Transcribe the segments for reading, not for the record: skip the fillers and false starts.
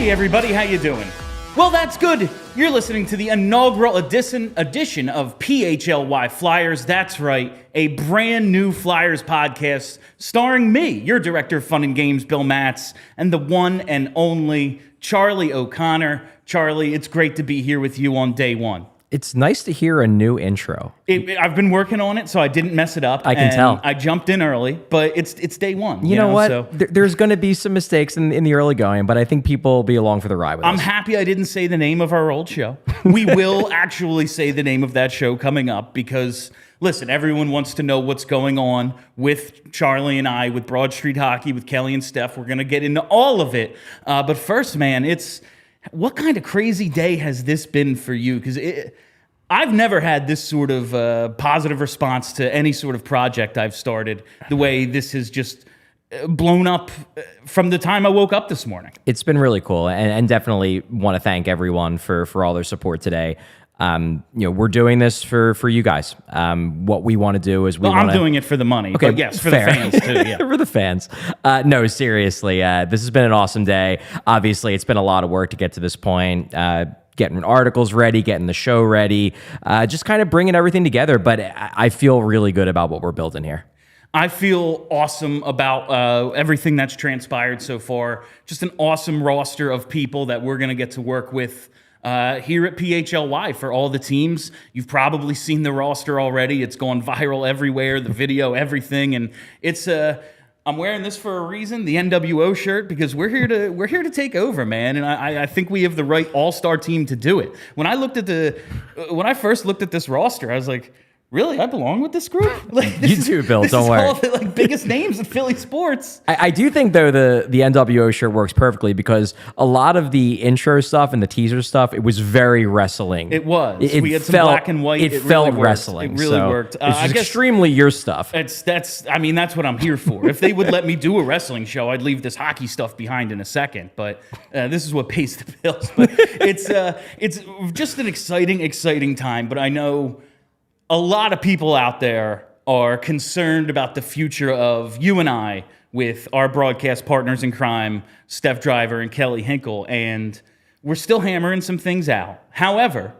Hey everybody, how you doing? Well, that's good. You're listening to the inaugural edition of PHLY Flyers. That's right, a brand new Flyers podcast starring me, your director of fun and games, Bill Matz, and the one and only Charlie O'Connor. Charlie, it's great to be here with you on day one. It's nice to hear a new intro. I've been working on it, so I didn't mess it up. I can tell. I jumped in early, but it's day one. You know what? So. There's going to be some mistakes in the early going, but I think people will be along for the ride with us. I'm happy I didn't say the name of our old show. We will actually say the name of that show coming up because, listen, everyone wants to know what's going on with Charlie and I, with Broad Street Hockey, with Kelly and Steph. We're going to get into all of it. But first, man, what kind of crazy day has this been for you? Because I've never had this sort of positive response to any sort of project I've started, the way this has just blown up from the time I woke up this morning. It's been really cool, and definitely want to thank everyone for all their support today. We're doing this for you guys. What we want to do is I'm doing it for the money. Okay, but yes, for fair. The fans too. Yeah. For the fans. No, seriously, this has been an awesome day. Obviously, it's been a lot of work to get to this point. Getting articles ready, getting the show ready, just kind of bringing everything together. But I feel really good about what we're building here. I feel awesome about everything that's transpired so far. Just an awesome roster of people that we're going to get to work with here at PHLY for all the teams. You've probably seen the roster already. It's gone viral everywhere, the video, everything. And it's I'm wearing this for a reason, the NWO shirt, because we're here to take over, man. And I think we have the right all-star team to do it. When I first looked at this roster, I was like, really? I belong with this group? You too, Bill. Don't worry. All the biggest names in Philly sports. I do think, though, the NWO shirt works perfectly because a lot really intro stuff and the teaser stuff, it was very wrestling. It was. We had some black and white. It felt really wrestling. It really worked. It's extremely your stuff. That's what I'm here for. If they would let me do a wrestling show, I'd leave this hockey stuff behind in a second. But this is what pays the bills. But it's just an exciting time. But I know a lot of people out there are concerned about the future of you and I with our broadcast partners in crime, Steph Driver and Kelly Hinkle, and we're still hammering some things out. However,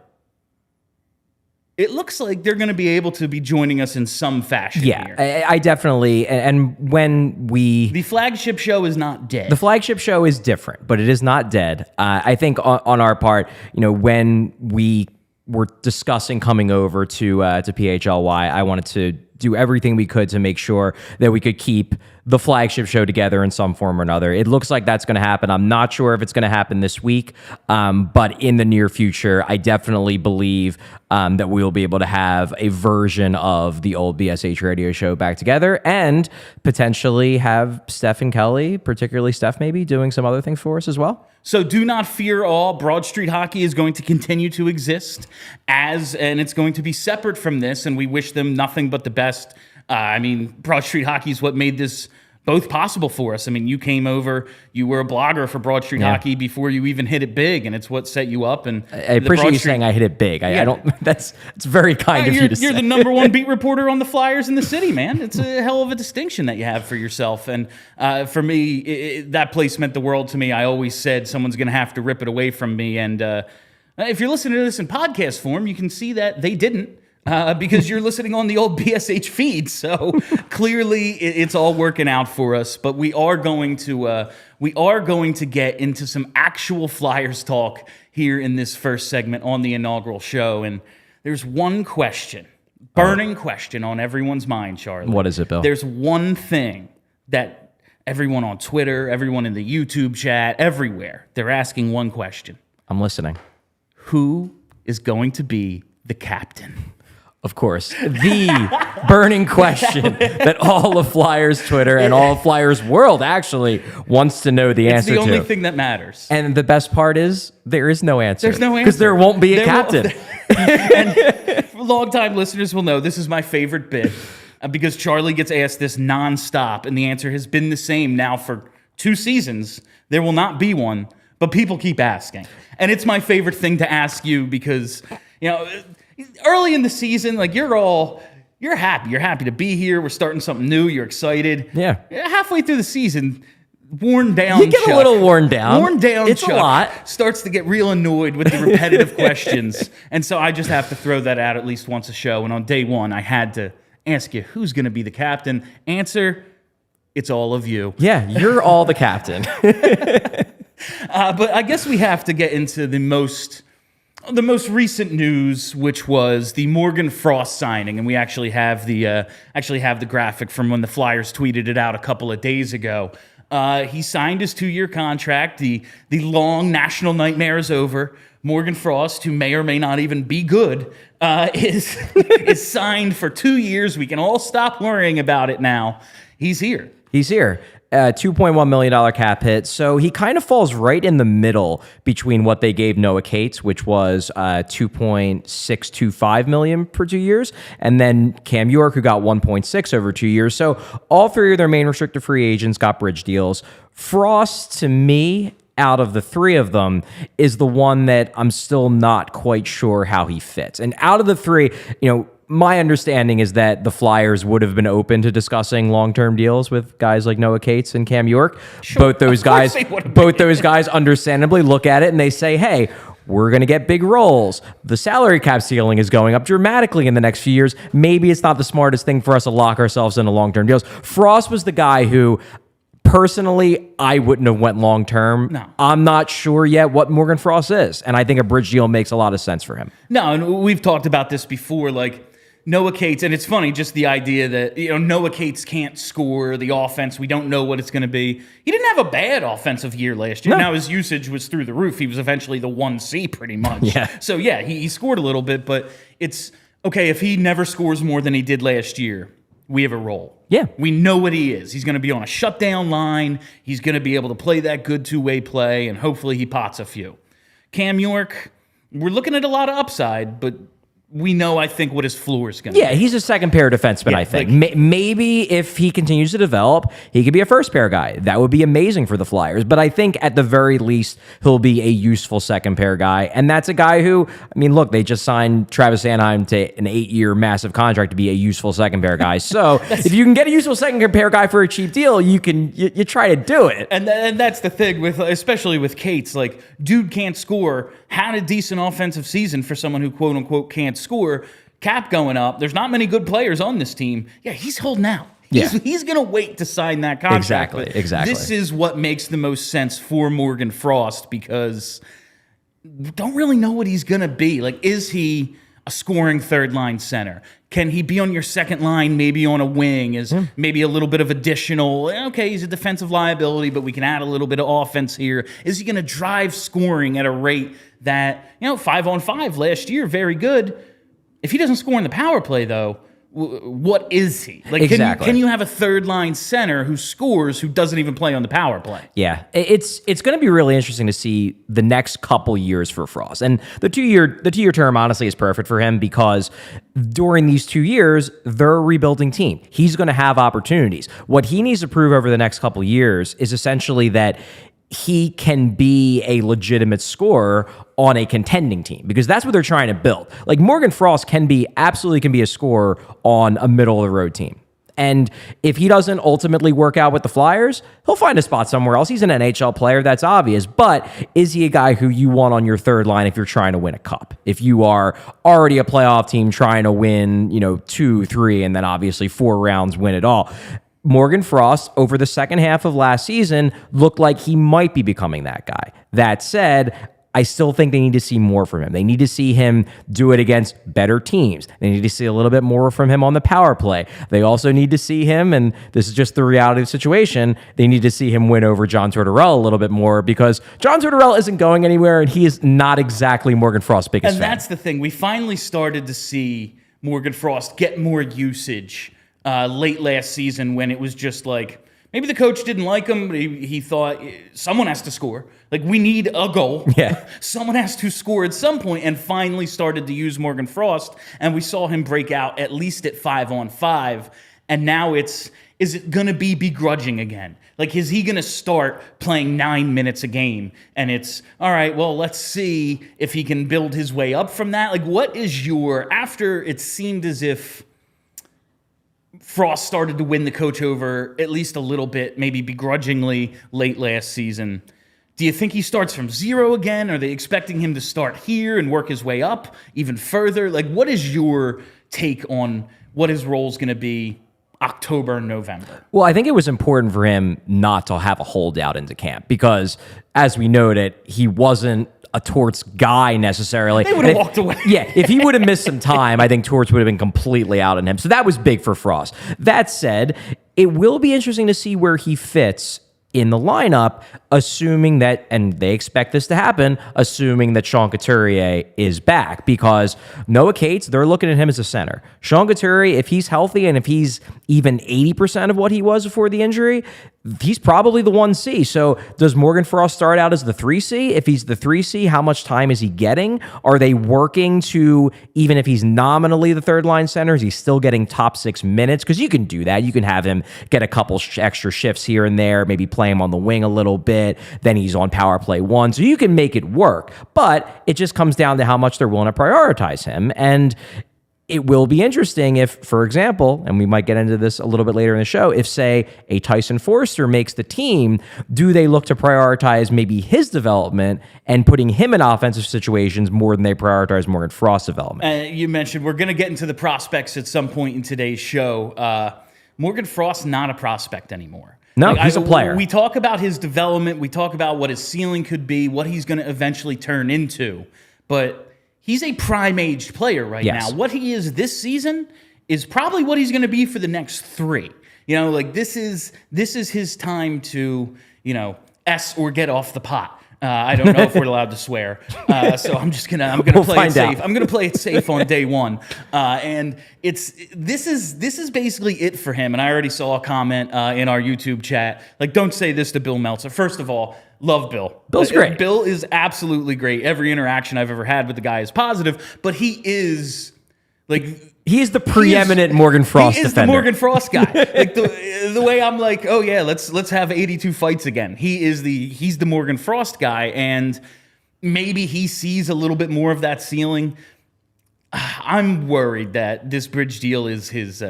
it looks like they're going to be able to be joining us in some fashion here. Yeah, I definitely, and when The flagship show is not dead. The flagship show is different, but it is not dead. I think on our part, when we were discussing coming over to PHLY, I wanted to do everything we could to make sure that we could keep the flagship show together in some form or another. It looks like that's going to happen. I'm not sure if it's going to happen this week, but in the near future, I definitely believe that we will be able to have a version of the old BSH radio show back together and potentially have Steph and Kelly, particularly Steph maybe, doing some other things for us as well. So do not fear all. Broad Street Hockey is going to continue to exist and it's going to be separate from this, and we wish them nothing but the best. Broad Street Hockey is what made this both possible for us. You came over, you were a blogger for Broad Street Hockey before you even hit it big, and it's what set you up. And I appreciate you saying I hit it big. I don't. It's very kind of you to say. You're the number one beat reporter on the Flyers in the city, man. It's a hell of a distinction that you have for yourself. And for me, that place meant the world to me. I always said someone's going to have to rip it away from me. And if you're listening to this in podcast form, you can see that they didn't. Because you're listening on the old BSH feed, so clearly it's all working out for us. But we are going to get into some actual Flyers talk here in this first segment on the inaugural show. And there's one question, burning question on everyone's mind, Charlie. What is it, Bill? There's one thing that everyone on Twitter, everyone in the YouTube chat, everywhere, they're asking one question. I'm listening. Who is going to be the captain? Of course, the burning question that all of Flyers Twitter and all of Flyers world actually wants to know the answer to. It's the only thing that matters. And the best part is there is no answer. There's no answer. Because there won't be a captain. And longtime listeners will know this is my favorite bit because Charlie gets asked this nonstop, and the answer has been the same now for 2 seasons. There will not be one, but people keep asking. And it's my favorite thing to ask you because, early in the season, like you're happy. You're happy to be here. We're starting something new. You're excited. Yeah. Halfway through the season, worn down. You get Chuck, a little worn down. Worn down. It's Chuck a lot. starts to get real annoyed with the repetitive questions, and so I just have to throw that out at least once a show. And on day 1, I had to ask you who's going to be the captain. Answer: it's all of you. Yeah, you're all the captain. But I guess we have to get into the most recent news, which was the Morgan Frost signing, and we actually have the graphic from when the Flyers tweeted it out a couple of days ago. He signed his 2-year contract. The long national nightmare is over. Morgan Frost, who may or may not even be good, is signed for 2 years. We can all stop worrying about it now. He's here. He's here. $2.1 million cap hit. So he kind of falls right in the middle between what they gave Noah Cates, which was $2.625 million for 2 years, and then Cam York, who got 1.6 over 2 years. So all 3 of their main restricted free agents got bridge deals. Frost, to me, out of the 3 of them, is the one that I'm still not quite sure how he fits. And out of the 3, my understanding is that the Flyers would have been open to discussing long-term deals with guys like Noah Cates and Cam York. Sure, both those guys understandably look at it and they say, hey, we're going to get big roles. The salary cap ceiling is going up dramatically in the next few years. Maybe it's not the smartest thing for us to lock ourselves into long-term deals. Frost was the guy who, personally, I wouldn't have went long-term. No. I'm not sure yet what Morgan Frost is, and I think a bridge deal makes a lot of sense for him. No, and we've talked about this before, like Noah Cates, and it's funny, just the idea that, Noah Cates can't score the offense. We don't know what it's going to be. He didn't have a bad offensive year last year. No. Now his usage was through the roof. He was eventually the 1C pretty much. Yeah. So yeah, he scored a little bit, but it's okay if he never scores more than he did last year. We have a role. Yeah. We know what he is. He's going to be on a shutdown line. He's going to be able to play that good 2-way play, and hopefully he pots a few. Cam York, we're looking at a lot of upside, but we know, I think, what his floor is going to be. Yeah, he's a second pair defenseman, I think. Maybe if he continues to develop, he could be a first pair guy. That would be amazing for the Flyers. But I think at the very least, he'll be a useful second pair guy. And that's a guy who, look, they just signed Travis Sanheim to an 8-year massive contract to be a useful second pair guy. So if you can get a useful second pair guy for a cheap deal, you try to do it. And that's the thing, especially with Cates. Like, dude can't score, had a decent offensive season for someone who, quote-unquote, can't score, cap going up. There's not many good players on this team. Yeah, he's holding out. He's going to wait to sign that contract. Exactly. This is what makes the most sense for Morgan Frost because we don't really know what he's going to be. Like, is he a scoring third-line center? Can he be on your second line, maybe on a wing, as maybe a little bit of additional, okay, he's a defensive liability, but we can add a little bit of offense here. Is he going to drive scoring at a rate that, 5-on-5 last year, very good. If he doesn't score in the power play, though, what is he? Like, exactly. Can you have a third-line center who scores who doesn't even play on the power play? Yeah, it's going to be really interesting to see the next couple years for Frost. And the 2-year term, honestly, is perfect for him because during these 2 years, they're a rebuilding team. He's going to have opportunities. What he needs to prove over the next couple years is essentially that he can be a legitimate scorer on a contending team because that's what they're trying to build. Like Morgan Frost can be a scorer on a middle of the road team. And if he doesn't ultimately work out with the Flyers, he'll find a spot somewhere else. He's an NHL player, that's obvious. But is he a guy who you want on your third line if you're trying to win a cup? If you are already a playoff team trying to win, 2, 3, and then obviously 4 rounds, win it all. Morgan Frost, over the second half of last season, looked like he might be becoming that guy. That said, I still think they need to see more from him. They need to see him do it against better teams. They need to see a little bit more from him on the power play. They also need to see him, and this is just the reality of the situation, they need to see him win over John Tortorella a little bit more because John Tortorella isn't going anywhere, and he is not exactly Morgan Frost's biggest fan. And that's the thing. We finally started to see Morgan Frost get more usage late last season when it was just like, maybe the coach didn't like him, but he thought someone has to score. Like, we need a goal. Yeah. Someone has to score at some point, and finally started to use Morgan Frost, and we saw him break out at least at 5-on-5, and now is it going to be begrudging again? Like, is he going to start playing 9 minutes a game? And it's, all right, well, let's see if he can build his way up from that. Like, what is after it seemed as if Frost started to win the coach over at least a little bit, maybe begrudgingly late last season, do you think he starts from zero again? Are they expecting him to start here and work his way up even further? Like, what is your take on what his role is going to be October and November? Well, I think it was important for him not to have a holdout into camp because, as we noted, he wasn't a Torts guy necessarily. They would have walked away. Yeah, if he would have missed some time, I think Torts would have been completely out on him. So that was big for Frost. That said, it will be interesting to see where he fits in the lineup, assuming that, and they expect this to happen, assuming that Sean Couturier is back, because Noah Cates, they're looking at him as a center. Sean Couturier, if he's healthy and if he's even 80% of what he was before the injury, he's probably the 1C. So does Morgan Frost start out as the 3C? If he's the 3C, how much time is he getting? Are they working to, even if he's nominally the third line center, is he still getting top 6 minutes? Because you can do that. You can have him get a couple extra shifts here and there, maybe play him on the wing a little bit. Then he's on power play 1. So you can make it work. But it just comes down to how much they're willing to prioritize him. And it will be interesting if, for example, and we might get into this a little bit later in the show, if, say, a Tyson Foerster makes the team, do they look to prioritize maybe his development and putting him in offensive situations more than they prioritize Morgan Frost's development? You mentioned we're going to get into the prospects at some point in today's show. Morgan Frost's not a prospect anymore. No, he's a player. We talk about his development. We talk about what his ceiling could be, what he's going to eventually turn into. But he's a prime-aged player right now. What he is this season is probably what he's going to be for the next 3. You know, like this is his time to, S or get off the pot. I don't know if we're allowed to swear, so I'm gonna play it safe. I'm gonna play it safe on day one, and this is basically it for him. And I already saw a comment in our YouTube chat, like, don't say this to Bill Meltzer. First of all, love Bill. Bill's great. Bill is absolutely great. Every interaction I've ever had with the guy is positive, but he is like. He is the preeminent Morgan Frost defender. He is the Morgan Frost guy. Like the way I'm like, oh yeah, let's have 82 fights again. He's the Morgan Frost guy, and maybe he sees a little bit more of that ceiling. I'm worried that this bridge deal is his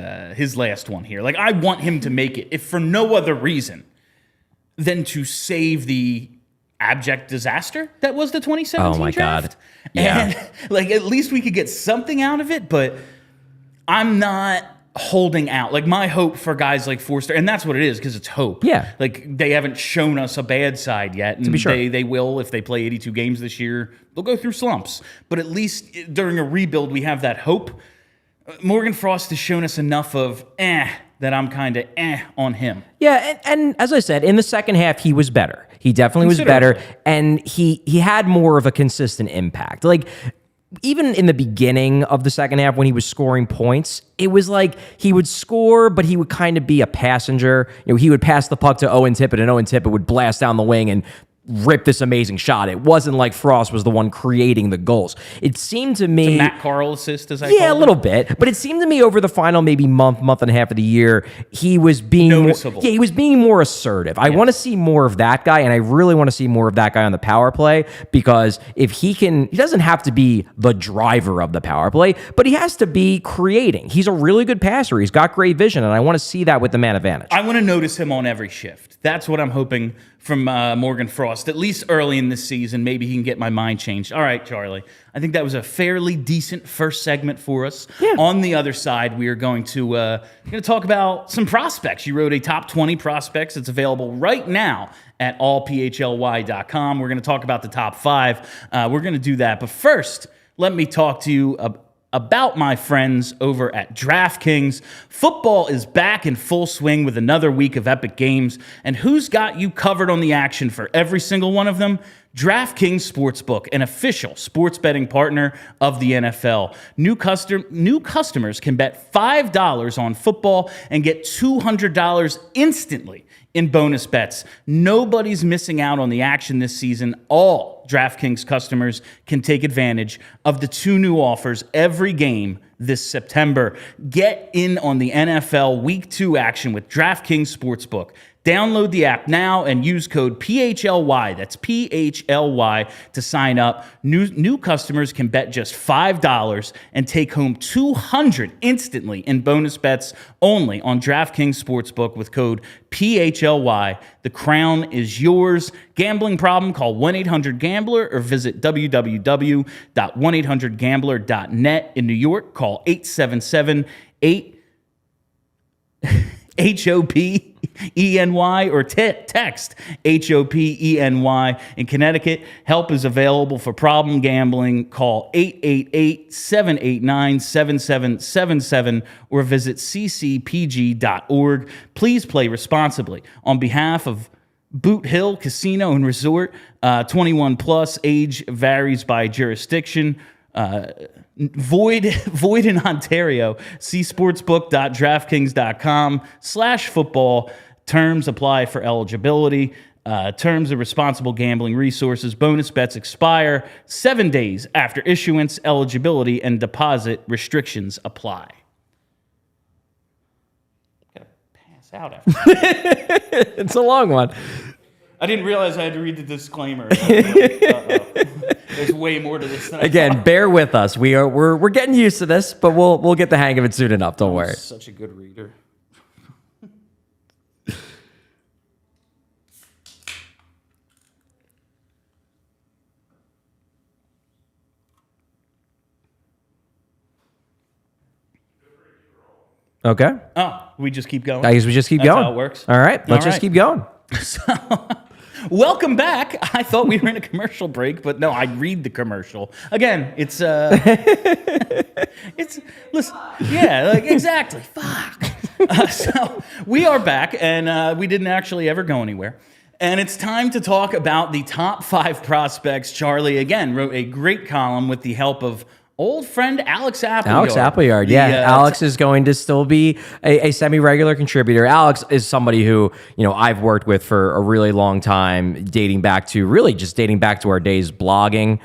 last one here. Like, I want him to make it, if for no other reason than to save the abject disaster that was the 2017 draft. God. Yeah. And like, at least we could get something out of it, but I'm not holding out. Like, my hope for guys like Foerster, and that's what it is, because it's hope. Yeah. Like, they haven't shown us a bad side yet. And to be sure. They will, if they play 82 games this year, they'll go through slumps. But at least during a rebuild, we have that hope. Morgan Frost has shown us enough of that I'm kind of on him. Yeah, and as I said, in the second half, he was better. He definitely was better, and he had more of a consistent impact. Like, even in the beginning of the second half when he was scoring points, it was like he would score, but he would kind of be a passenger. He would pass the puck to Owen Tippett, and Owen Tippett would blast down the wing and rip this amazing shot. It wasn't like Frost was the one creating the goals. It seemed to me... It's a Matt Carl assist, as I call it. Yeah, a little bit. But it seemed to me over the final maybe month and a half of the year, he was being... noticeable. He was being more assertive. I want to see more of that guy, and I really want to see more of that guy on the power play, because if he can... He doesn't have to be the driver of the power play, but he has to be creating. He's a really good passer. He's got great vision, and I want to see that with the man advantage. I want to notice him on every shift. That's what I'm hoping from Morgan Frost, at least early in this season. Maybe he can get my mind changed. All right, Charlie. I think that was a fairly decent first segment for us. Yeah. On the other side, we are going to talk about some prospects. You wrote a top 20 prospects. It's available right now at allphly.com. We're going to talk about the top 5. We're going to do that. But first, let me talk to you about my friends over at DraftKings. Football is back in full swing with another week of epic games, and who's got you covered on the action for every single one of them? DraftKings Sportsbook, an official sports betting partner of the NFL. New customers can bet $5 on football and get $200 instantly in bonus bets. Nobody's missing out on the action this season. All DraftKings customers can take advantage of the 2 new offers every game this September. Get in on the NFL Week 2 action with DraftKings Sportsbook. Download the app now and use code PHLY, that's PHLY, to sign up. New customers can bet just $5 and take home $200 instantly in bonus bets only on DraftKings Sportsbook with code PHLY. The crown is yours. Gambling problem? Call 1-800-GAMBLER or visit www.1800gambler.net. In New York, call 877-8 HOPENY or text HOPENY. In Connecticut, help is available for problem gambling. Call 888-789-7777 or visit ccpg.org. Please play responsibly. On behalf of Boot Hill Casino and Resort, 21 plus, age varies by jurisdiction. Void in Ontario. See sportsbook.draftkings.com/football. Terms apply for eligibility. Terms of responsible gambling resources. Bonus bets expire 7 days after issuance. Eligibility and deposit restrictions apply. Gotta pass out after that. It's a long one. I didn't realize I had to read the disclaimer. Uh-oh. There's way more to this than I Again, thought. bear with us. We're getting used to this, but we'll get the hang of it soon enough. Don't worry. Such a good reader. Okay. Oh, we just keep going. I guess we just keep That's going. how it works. All right. Let's just right. keep going. Welcome back. I thought we were in a commercial break, but no, I read the commercial. Again, it's listen, yeah, like exactly. Fuck. So we are back, and we didn't actually ever go anywhere. And it's time to talk about the top 5 prospects. Charlie, again, wrote a great column with the help of old friend Alex Appleyard. Alex Appleyard, yeah. Alex is going to still be a semi-regular contributor. Alex is somebody who, I've worked with for a really long time, dating back to our days blogging.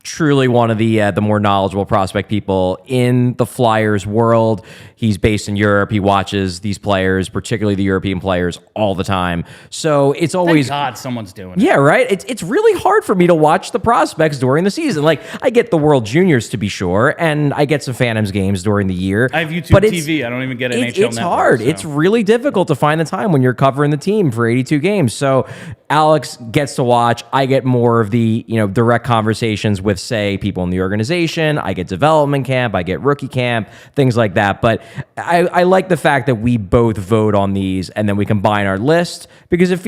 Truly one of the more knowledgeable prospect people in the Flyers world. He's based in Europe. He watches these players, particularly the European players, all the time. So it's always... Thank God someone's doing it. Yeah, right? It's really hard for me to watch the prospects during the season. Like, I get the World Juniors, to be sure, and I get some Phantoms games during the year. I have YouTube TV. I don't even get NHL Network. It's hard. So. It's really difficult to find the time when you're covering the team for 82 games. So Alex gets to watch. I get more of the, direct conversations with, say, people in the organization. I get development camp. I get rookie camp, things like that. But I like the fact that we both vote on these and then we combine our list because it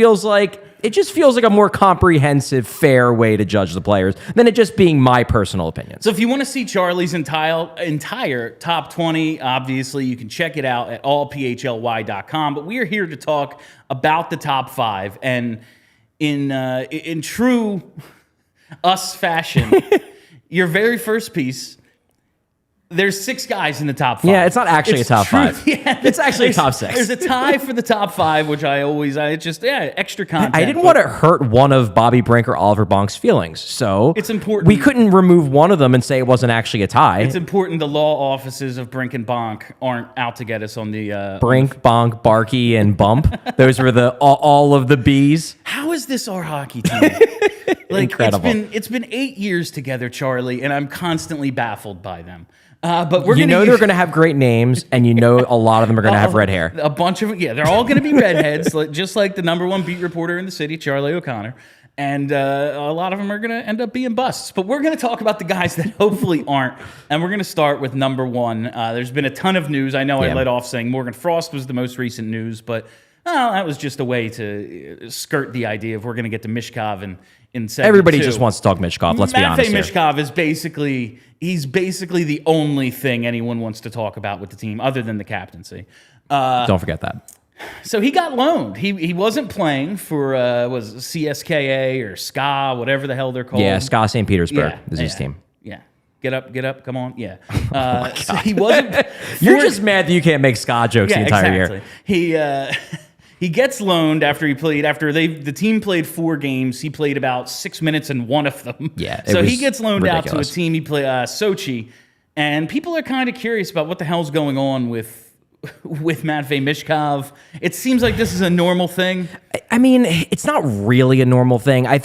just feels like a more comprehensive, fair way to judge the players than it just being my personal opinion. So if you want to see Charlie's entire top 20, obviously you can check it out at allphly.com. But we are here to talk about the top 5. And in true us fashion, your very first piece, there's 6 guys in the top 5. Yeah, it's not actually a top 5. Yeah, it's actually a top 6. There's a tie for the top 5, which extra content. I didn't want to hurt one of Bobby Brink or Oliver Bonk's feelings, so it's important. We couldn't remove one of them and say it wasn't actually a tie. It's important the law offices of Brink and Bonk aren't out to get us on the... Brink, Bonk, Barkey, and Bump. Those were all of the Bs. How is this our hockey team? Incredible. It's been 8 years together, Charlie, and I'm constantly baffled by them. But they're going to have great names, and a lot of them are going to have red hair. A bunch of they're all going to be redheads, just like the #1 beat reporter in the city, Charlie O'Connor. And a lot of them are going to end up being busts. But we're going to talk about the guys that hopefully aren't. And we're going to start with #1. There's been a ton of news. I know I led off saying Morgan Frost was the most recent news, but that was just a way to skirt the idea of we're going to get to Michkov in segment Everybody 2. just wants to talk Michkov, let's be honest Matvei here. Michkov is basically the only thing anyone wants to talk about with the team other than the captaincy. Don't forget that. So he got loaned. He wasn't playing for was CSKA or SKA, whatever the hell they're called. Yeah, SKA St. Petersburg is his team. Yeah. Get up, come on. Yeah. So he wasn't. You're just mad that you can't make SKA jokes the entire year. He gets loaned after he played. After the team played 4 games, he played about 6 minutes in one of them. Yeah. So he gets loaned out to a team. He played Sochi, and people are kind of curious about what the hell's going on with Matvei Michkov. It seems like this is a normal thing. I mean, it's not really a normal thing. I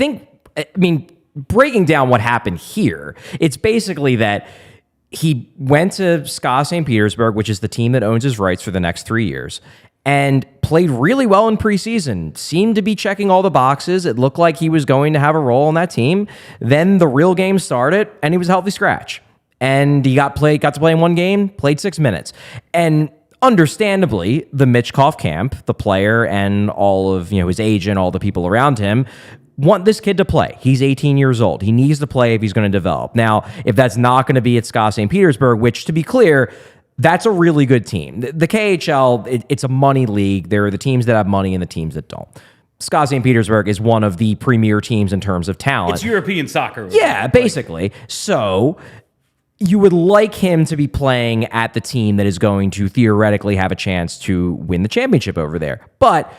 mean, breaking down what happened here, it's basically that he went to SKA St. Petersburg, which is the team that owns his rights for the next 3 years, and played really well in preseason, seemed to be checking all the boxes. It looked like he was going to have a role on that team. Then the real game started, and he was a healthy scratch. And he got to play in one game, played 6 minutes. And understandably, the Michkov camp, the player and all of his agent, all the people around him, want this kid to play. He's 18 years old. He needs to play if he's going to develop. Now, if that's not going to be at SKA St. Petersburg, which, to be clear, that's a really good team. The KHL, it's a money league. There are the teams that have money and the teams that don't. SKA St. Petersburg is one of the premier teams in terms of talent. It's European soccer. Yeah, basically. So you would like him to be playing at the team that is going to theoretically have a chance to win the championship over there. But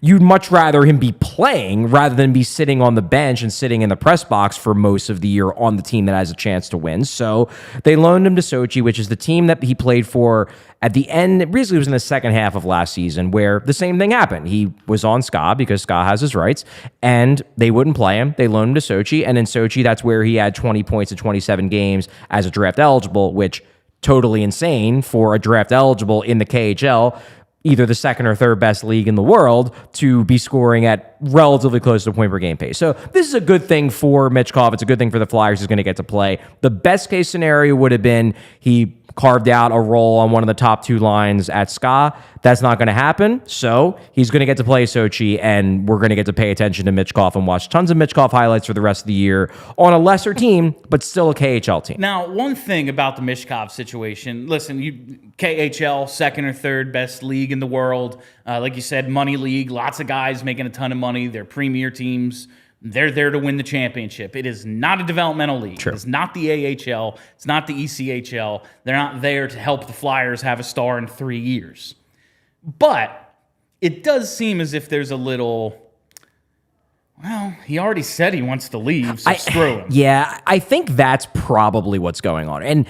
you'd much rather him be playing rather than be sitting on the bench and sitting in the press box for most of the year on the team that has a chance to win. So they loaned him to Sochi, which is the team that he played for at the end. It basically was in the second half of last season where the same thing happened. He was on SKA because SKA has his rights, and they wouldn't play him. They loaned him to Sochi, and in Sochi, that's where he had 20 points in 27 games as a draft eligible, which totally insane for a draft eligible in the KHL, either the second or third best league in the world, to be scoring at relatively close to a point per game pace. So this is a good thing for Michkov. It's a good thing for the Flyers. He's going to get to play. The best case scenario would have been he carved out a role on one of the top 2 lines at SKA. That's not going to happen. So he's going to get to play Sochi, and we're going to get to pay attention to Michkov and watch tons of Michkov highlights for the rest of the year on a lesser team, but still a KHL team. Now, one thing about the Michkov situation, listen, KHL, second or third best league in the world. Like you said, money league, lots of guys making a ton of money. They're premier teams. They're there to win the championship. It is not a developmental league. True. It's not the AHL. It's not the ECHL. They're not there to help the Flyers have a star in 3 years. But it does seem as if there's a little, well, he already said he wants to leave, so screw him. Yeah, I think that's probably what's going on. And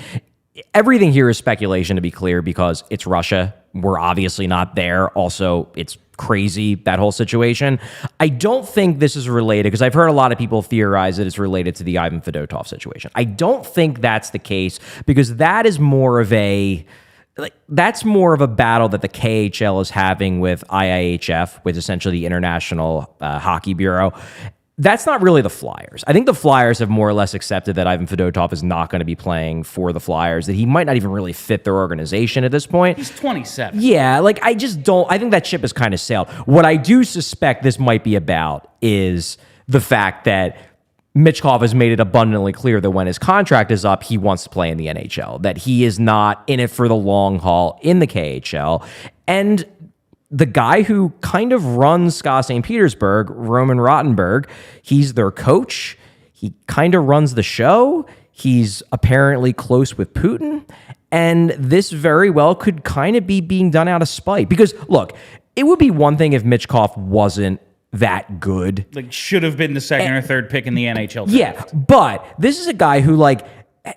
everything here is speculation, to be clear, because it's Russia. We're obviously not there. Also, it's crazy, that whole situation. I don't think this is related, because I've heard a lot of people theorize that it's related to the Ivan Fedotov situation. I don't think that's the case, because that is more of a battle that the KHL is having with IIHF, with essentially the International Hockey Bureau. That's not really the Flyers. I think the Flyers have more or less accepted that Ivan Fedotov is not going to be playing for the Flyers, that he might not even really fit their organization at this point. He's 27. Yeah, I think that ship has kind of sailed. What I do suspect this might be about is the fact that Michkov has made it abundantly clear that when his contract is up, he wants to play in the NHL, that he is not in it for the long haul in the KHL. And the guy who kind of runs SKA St. Petersburg, Roman Rottenberg, he's their coach. He kind of runs the show. He's apparently close with Putin. And this very well could kind of be being done out of spite. Because, look, it would be one thing if Michkov wasn't that good. Should have been the second or third pick in the NHL draft. Yeah, but this is a guy who,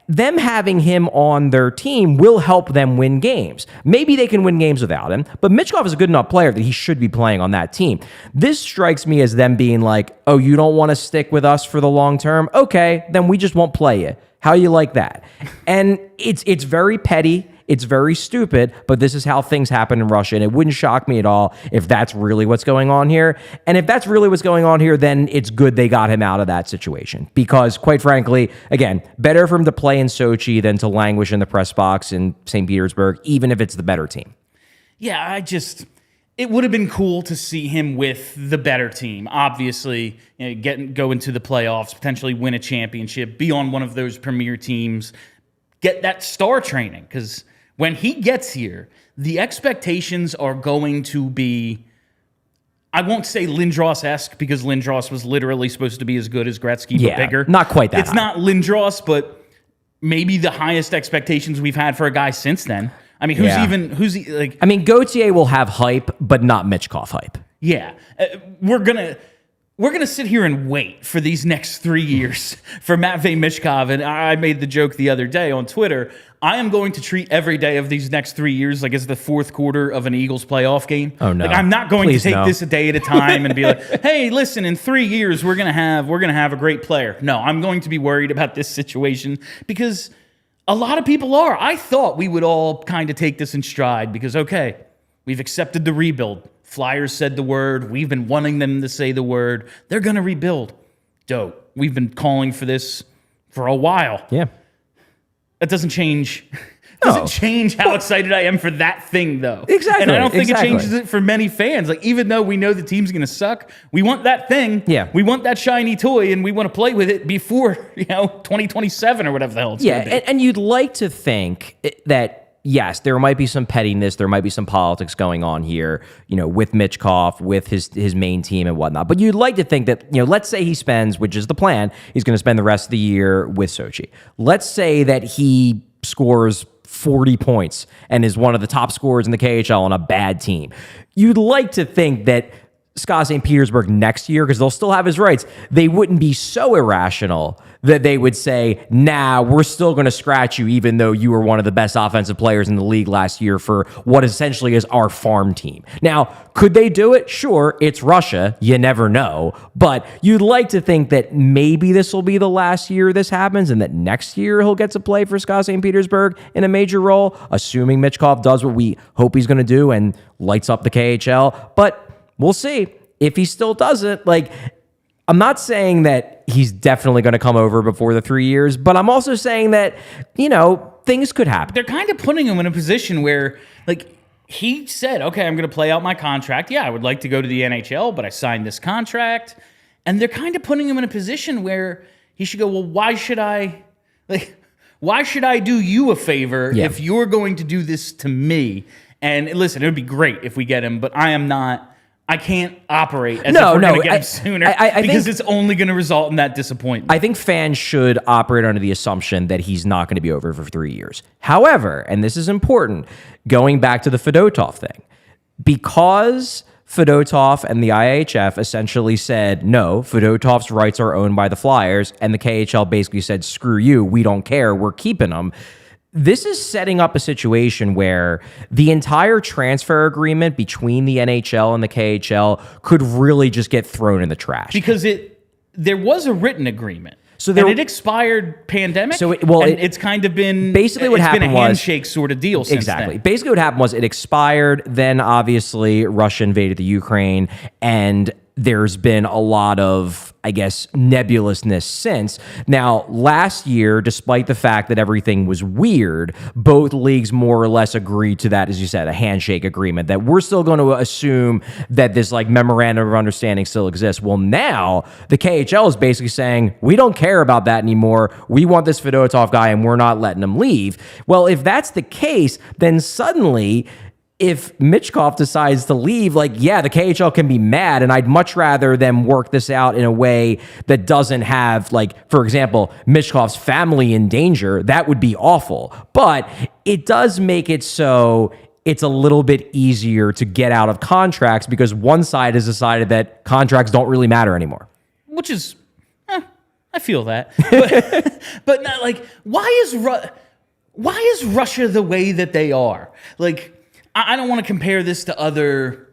them having him on their team will help them win games. Maybe they can win games without him, but Michkov is a good enough player that he should be playing on that team. This strikes me as them being like, oh, you don't want to stick with us for the long term? Okay, then we just won't play you. How you like that? And it's very petty. It's very stupid, but this is how things happen in Russia, and it wouldn't shock me at all if that's really what's going on here. And if that's really what's going on here, then it's good they got him out of that situation. Because, quite frankly, again, better for him to play in Sochi than to languish in the press box in St. Petersburg, even if it's the better team. Yeah, it would have been cool to see him with the better team. Obviously, go into the playoffs, potentially win a championship, be on one of those premier teams, get that star training, because when he gets here, the expectations are going to be, I won't say Lindros-esque, because Lindros was literally supposed to be as good as Gretzky, but bigger. Not quite that It's high. not Lindros, but maybe the highest expectations we've had for a guy since then. I mean, I mean, Gauthier will have hype, but not Michkov hype. Yeah, we're gonna sit here and wait for these next 3 years for Matvei Michkov. And I made the joke the other day on Twitter. I am going to treat every day of these next 3 years like it's the fourth quarter of an Eagles playoff game. Oh no! Like, I'm not going Please to take no. this a day at a time and be like, "Hey, listen, in 3 years we're gonna have a great player." No, I'm going to be worried about this situation because a lot of people are. I thought we would all kind of take this in stride because, okay, we've accepted the rebuild. Flyers said the word. We've been wanting them to say the word. They're going to rebuild. Dope. We've been calling for this for a while. Yeah. That doesn't change. Doesn't change how excited I am for that thing, though. Exactly. And I don't think it changes it for many fans. Like, even though we know the team's going to suck, we want that thing. Yeah. We want that shiny toy, and we want to play with it before 2027 or whatever the hell it's going to be. And you'd like to think that, yes, there might be some pettiness, there might be some politics going on here, with Michkov, with his main team and whatnot. But you'd like to think that, let's say he spends, which is the plan, he's going to spend the rest of the year with Sochi. Let's say that he scores 40 points and is one of the top scorers in the KHL on a bad team. You'd like to think that Scott St. Petersburg next year, because they'll still have his rights, they wouldn't be so irrational that they would say, nah, we're still going to scratch you even though you were one of the best offensive players in the league last year for what essentially is our farm team. Now, could they do it? Sure, it's Russia. You never know. But you'd like to think that maybe this will be the last year this happens and that next year he'll get to play for Scott St. Petersburg in a major role, assuming Michkov does what we hope he's going to do and lights up the KHL. But we'll see. If he still doesn't, I'm not saying that he's definitely going to come over before the 3 years, but I'm also saying that, things could happen. They're kind of putting him in a position where, he said, okay, I'm going to play out my contract. Yeah, I would like to go to the NHL, but I signed this contract. And they're kind of putting him in a position where he should go, well, why should I do you a favor if you're going to do this to me? And listen, it would be great if we get him, but I can't operate as if we're going to get him sooner because it's only going to result in that disappointment. I think fans should operate under the assumption that he's not going to be over for 3 years. However, and this is important, going back to the Fedotov thing, because Fedotov and the IHF essentially said, no, Fedotov's rights are owned by the Flyers, and the KHL basically said, screw you, we don't care, we're keeping them. This is setting up a situation where the entire transfer agreement between the NHL and the KHL could really just get thrown in the trash. Because there was a written agreement. And it expired pandemic. It's kind of been basically what happened been a handshake sort of deal since then. Basically what happened was it expired, then obviously Russia invaded the Ukraine, and there's been a lot of, I guess, nebulousness since. Now, last year, despite the fact that everything was weird, both leagues more or less agreed to that, as you said, a handshake agreement, that we're still going to assume that this memorandum of understanding still exists. Well, now the KHL is basically saying, we don't care about that anymore. We want this Fedotov guy and we're not letting him leave. Well, if that's the case, then suddenly, if Michkov decides to leave, the KHL can be mad, and I'd much rather them work this out in a way that doesn't have, for example, Michkov's family in danger. That would be awful. But it does make it so it's a little bit easier to get out of contracts because one side has decided that contracts don't really matter anymore. Which is, I feel that. But not why is Russia the way that they are? I don't want to compare this to other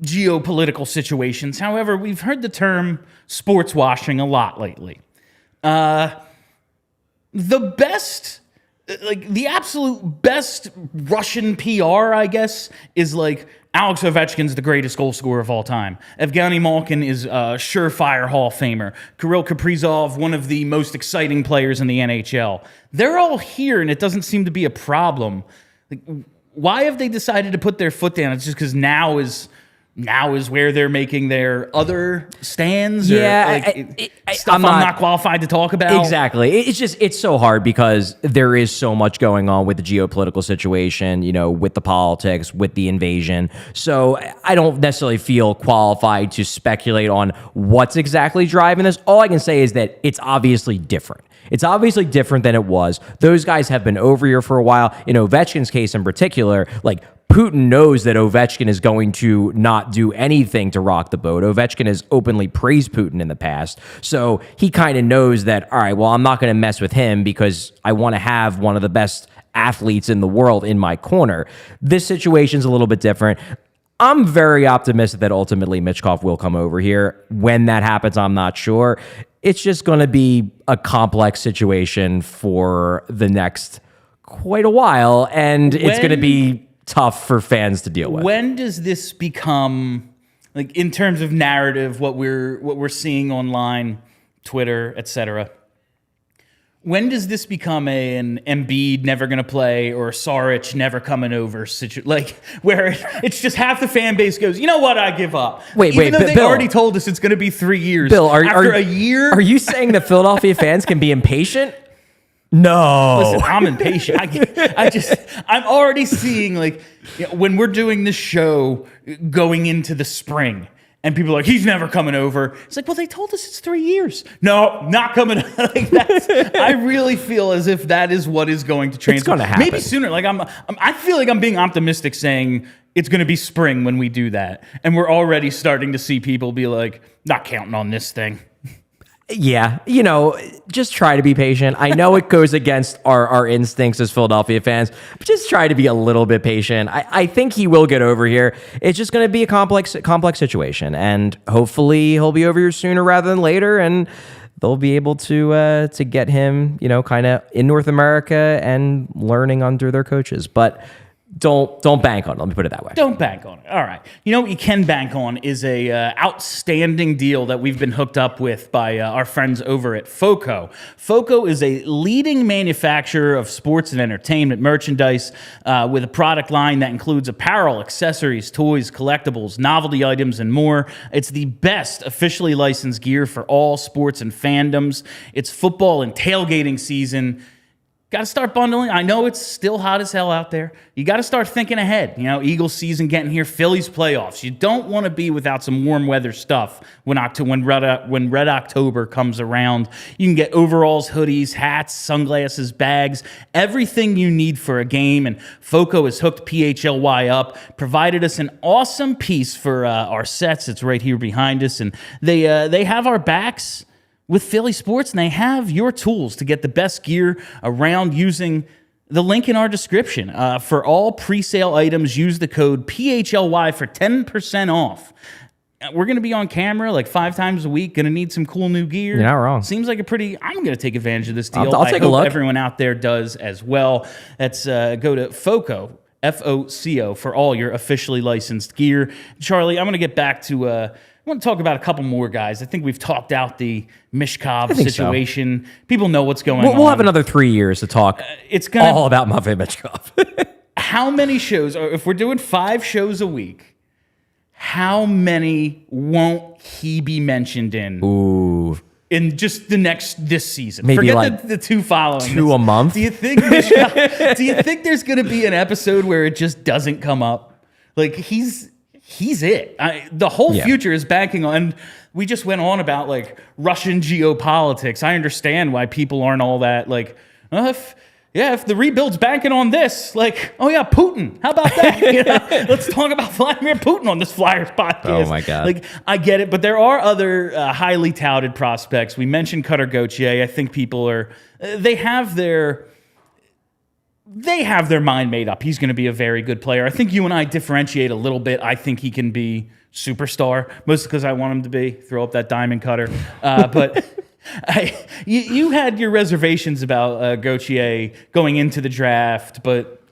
geopolitical situations. However, we've heard the term sports washing a lot lately. The absolute best Russian PR, I guess, is Alex Ovechkin's the greatest goal scorer of all time. Evgeny Malkin is a surefire Hall of Famer. Kirill Kaprizov, one of the most exciting players in the NHL. They're all here, and it doesn't seem to be a problem. Why have they decided to put their foot down? It's just because now is now is where they're making their other stands? Yeah, or stuff I'm not qualified to talk about. Exactly. It's so hard because there is so much going on with the geopolitical situation, with the politics, with the invasion. So I don't necessarily feel qualified to speculate on what's exactly driving this. All I can say is that it's obviously different. It's obviously different than it was. Those guys have been over here for a while. In Ovechkin's case in particular, Putin knows that Ovechkin is going to not do anything to rock the boat. Ovechkin has openly praised Putin in the past. So he kind of knows that, all right, well, I'm not going to mess with him because I want to have one of the best athletes in the world in my corner. This situation's a little bit different. I'm very optimistic that ultimately Michkov will come over here. When that happens, I'm not sure. It's just going to be a complex situation for the next quite a while, and it's going to be tough for fans to deal with. When does this become, in terms of narrative, what we're seeing online, Twitter, etc.? When does this become an Embiid never going to play or Saric never coming over situation? Where it's just half the fan base goes, you know what, I give up. Even though they already told us it's going to be 3 years. Bill, after a year, are you saying that Philadelphia fans can be impatient? No. Listen, I'm impatient. I'm already seeing when we're doing this show going into the spring and people are like, he's never coming over. It's well, they told us it's 3 years. No, not coming. I really feel as if that is what is going to transfer. It's going to happen. Maybe sooner. I feel like I'm being optimistic saying it's going to be spring when we do that. And we're already starting to see people be like, not counting on this thing. Yeah, just try to be patient. I know it goes against our instincts as Philadelphia fans, but just try to be a little bit patient. I think he will get over here. It's just going to be a complex situation, and hopefully he'll be over here sooner rather than later, and they'll be able to get him, kind of in North America and learning under their coaches. But don't bank on it. Let me put it that way. Don't bank on it. All right. You know what you can bank on is a outstanding deal that we've been hooked up with by our friends over at FOCO. FOCO is a leading manufacturer of sports and entertainment merchandise with a product line that includes apparel, accessories, toys, collectibles, novelty items, and more. It's the best officially licensed gear for all sports and fandoms. It's football and tailgating season. Got to start bundling. I know it's still hot as hell out there. You got to start thinking ahead. Eagles season getting here, Phillies playoffs. You don't want to be without some warm weather stuff when Red October comes around. You can get overalls, hoodies, hats, sunglasses, bags, everything you need for a game. And FOCO has hooked PHLY up, provided us an awesome piece for our sets. It's right here behind us, and they have our backs with Philly Sports, and they have your tools to get the best gear around using the link in our description. For all pre-sale items, use the code PHLY for 10% off. We're going to be on camera 5 times a week. Going to need some cool new gear. You're not wrong. Seems like I'm going to take advantage of this deal. I'll take a look. Everyone out there does as well. Let's go to FOCO, FOCO, for all your officially licensed gear. Charlie, I'm going to get back to... I want to talk about a couple more guys. I think we've talked out the Michkov situation. So. People know what's going on. We'll have another 3 years to talk all about Matvei Michkov. How many shows, if we're doing 5 shows a week, how many won't he be mentioned in? Ooh. In just this season? Maybe Forget the 2 following. 2 a month? Do you think there's going to be an episode where it just doesn't come up? He's it. The whole future is banking on. We just went on about Russian geopolitics. I understand why people aren't all that if the rebuild's banking on this, Putin. How about that? Let's talk about Vladimir Putin on this Flyers podcast. Oh my God. I get it, but there are other highly touted prospects. We mentioned Cutter Gauthier. I think people are. They have their mind made up. He's going to be a very good player. I think you and I differentiate a little bit. I think he can be superstar, mostly because I want him to be. Throw up that diamond cutter. But you had your reservations about Gauthier going into the draft, but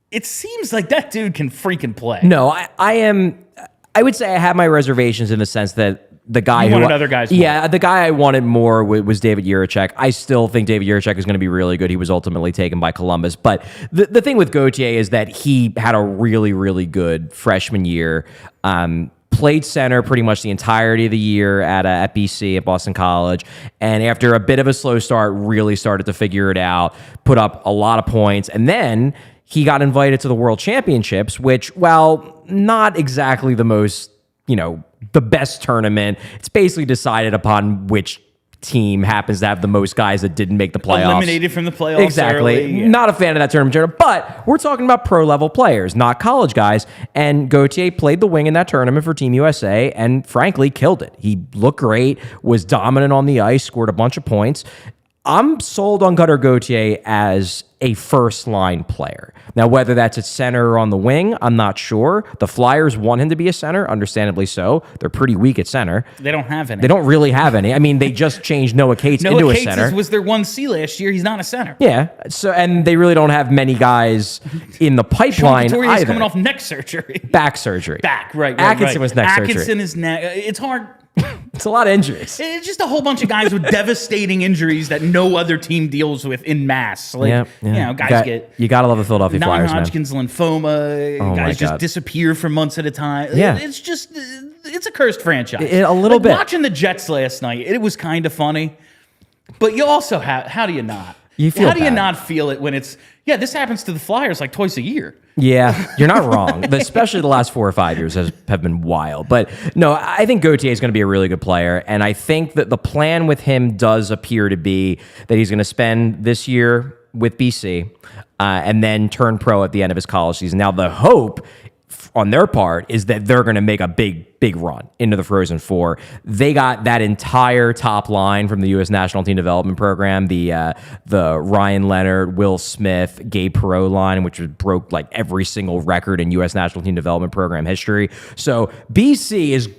it seems like that dude can freaking play. No, I would say I have my reservations in the sense that the guy You wanted other guys more. Yeah, the guy I wanted more was David Jiricek. I still think David Jiricek is going to be really good. He was ultimately taken by Columbus. But the thing with Gauthier is that he had a really, really good freshman year. Played center pretty much the entirety of the year at BC, at Boston College. And after a bit of a slow start, really started to figure it out, put up a lot of points. And then he got invited to the World Championships, which, while not exactly the most, the best tournament, it's basically decided upon which team happens to have the most guys that didn't make the playoffs. Eliminated from the playoffs Exactly. early. Yeah. Not a fan of that tournament, but we're talking about pro-level players, not college guys. And Gauthier played the wing in that tournament for Team USA and frankly killed it. He looked great, was dominant on the ice, scored a bunch of points. I'm sold on Cutter Gauthier as a first-line player. Now, whether that's at center or on the wing, I'm not sure. The Flyers want him to be a center, understandably so. They're pretty weak at center. They don't have any. They don't really have any. I mean, they just changed Noah Cates into a center. Noah Cates was their 1C last year. He's not a center. Yeah. So, and they really don't have many guys in the pipeline Sean either. coming off neck surgery. Back surgery. Right. Atkinson was neck surgery. Atkinson is neck. It's hard. It's a lot of injuries. It's just a whole bunch of guys with devastating injuries that no other team deals with in mass. Like, guys you gotta love the Philadelphia Flyers, man. non-Hodgkin's lymphoma. Guys just disappear for months at a time. Yeah. It's a cursed franchise. A little bit. Watching the Jets last night, it was kind of funny. But you also have, how do you not? You feel How do you bad. not feel it when it's, this happens to the Flyers like twice a year. Yeah, you're not wrong. Especially the last 4 or 5 years have been wild. But no, I think Gauthier is going to be a really good player. And I think that the plan with him does appear to be that he's going to spend this year with BC and then turn pro at the end of his college season. Now, the hope on their part is that they're going to make a big run into the Frozen Four. They got that entire top line from the U.S. National Team Development Program, the Ryan Leonard, Will Smith, Gabe Perreault line, which broke like every single record in U.S. National Team Development Program history. So BC is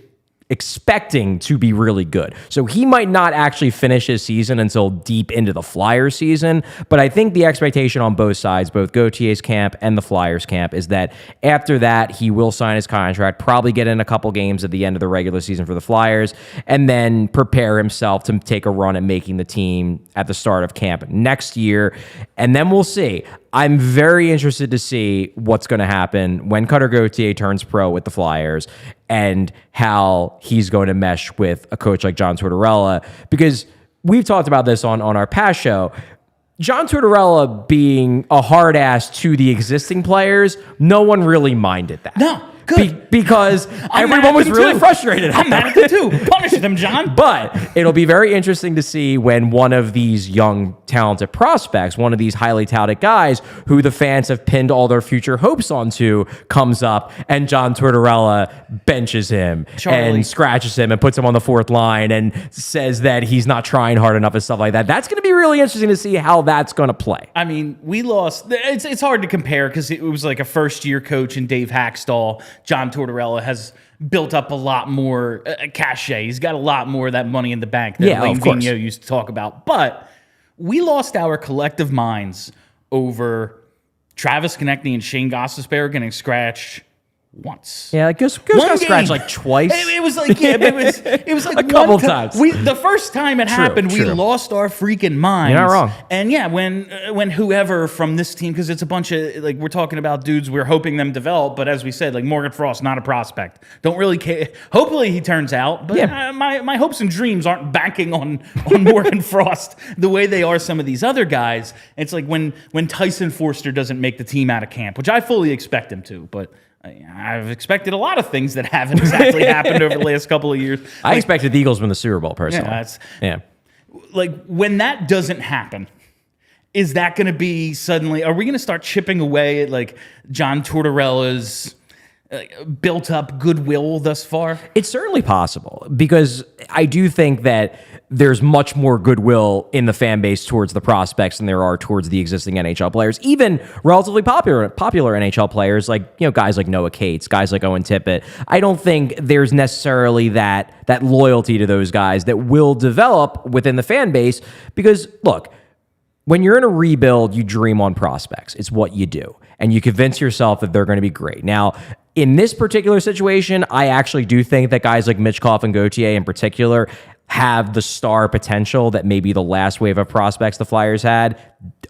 expecting to be really good. So he might not actually finish his season until deep into the Flyers season, but I think the expectation on both sides, both Gauthier's camp and the Flyers camp, is that after that, he will sign his contract, probably get in a couple games at the end of the regular season for the Flyers, and then prepare himself to take a run at making the team at the start of camp next year, and then we'll see. I'm very interested to see what's going to happen when Cutter Gauthier turns pro with the Flyers and how he's going to mesh with a coach like John Tortorella, because we've talked about this on our past show. John Tortorella being a hard ass to the existing players, no one really minded that. No. Good. Because everyone was really frustrated. I'm mad at them too. Punish them, John. But it'll be very interesting to see when one of these young, talented prospects, one of these highly touted guys who the fans have pinned all their future hopes onto, comes up and John Tortorella benches him and scratches him and puts him on the fourth line and says that he's not trying hard enough and stuff like that. That's going to be really interesting to see how that's going to play. I mean, we lost. It's hard to compare because it was like a first-year coach in Dave Hackstall. John Tortorella has built up a lot more cachet. He's got a lot more of that money in the bank that Lane Vigneault used to talk about. But we lost our collective minds over Travis Konechny and Shane Gostisbehere getting scratched once. Yeah, Gus got scratched like twice. It was like, it was like a couple times. The first time it happened, we lost our freaking minds. You're not wrong. And yeah, when whoever from this team, because it's a bunch of, like, we're talking about dudes, we're hoping them develop, but as we said, like Morgan Frost, not a prospect. Don't really care. Hopefully he turns out, but my hopes and dreams aren't banking on Morgan Frost the way they are some of these other guys. It's like when Tyson Foerster doesn't make the team out of camp, which I fully expect him to, but I've expected a lot of things that haven't exactly happened over the last couple of years. I expected the Eagles win the Super Bowl, personally. Like, when that doesn't happen, is that going to be suddenly, are we going to start chipping away at, like, John Tortorella's built up goodwill thus far? It's certainly possible, because I do think that there's much more goodwill in the fan base towards the prospects than there are towards the existing NHL players, even relatively popular NHL players, like, guys like Noah Cates, guys like Owen Tippett. I don't think there's necessarily that loyalty to those guys that will develop within the fan base, because look, when you're in a rebuild, you dream on prospects. It's what you do. And you convince yourself that they're going to be great. Now, In this particular situation, I actually do think that guys like Michkov and Gauthier in particular have the star potential that maybe the last wave of prospects the Flyers had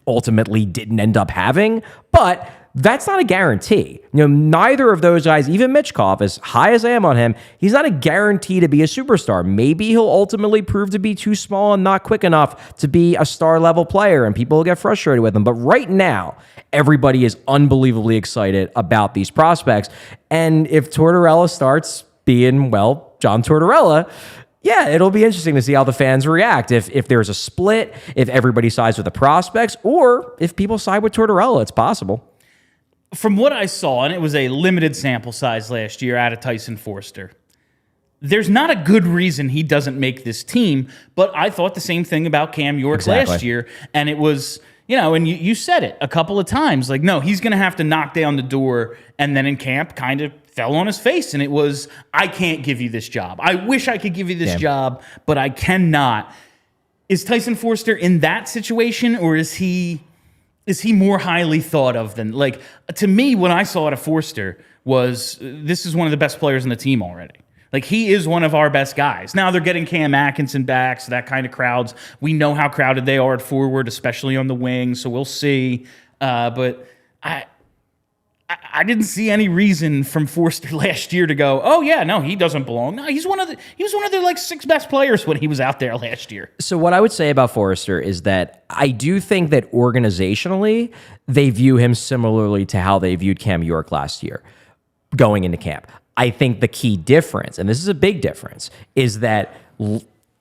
ultimately didn't end up having. But that's not a guarantee. Neither of those guys, even Michkov, as high as I am on him, he's not a guarantee to be a superstar. Maybe he'll ultimately prove to be too small and not quick enough to be a star level player, and people will get frustrated with him. But right now, everybody is unbelievably excited about these prospects. And if Tortorella starts being, well, John Tortorella, yeah, it'll be interesting to see how the fans react. If there's a split, if everybody sides with the prospects, or if people side with Tortorella, it's possible. From what I saw, and it was a limited sample size last year out of Tyson Foerster, there's not a good reason he doesn't make this team, but I thought the same thing about Cam York last year, and it was, and you said it a couple of times, like, no, he's going to have to knock down the door, and then in camp kind of fell on his face, and it was, I can't give you this job. I wish I could give you this job, but I cannot. Is Tyson Foerster in that situation, or is he more highly thought of than, like, to me, what I saw at a Foerster was, this is one of the best players on the team already. Like, he is one of our best guys. Now they're getting Cam Atkinson back, so that kind of crowds. We know how crowded they are at forward, especially on the wing, so we'll see. But I didn't see any reason from Foerster last year to go, oh yeah, no, he doesn't belong. No, he was one of their like 6 best players when he was out there last year. So what I would say about Foerster is that I do think that organizationally they view him similarly to how they viewed Cam York last year going into camp. I think the key difference, and this is a big difference, is that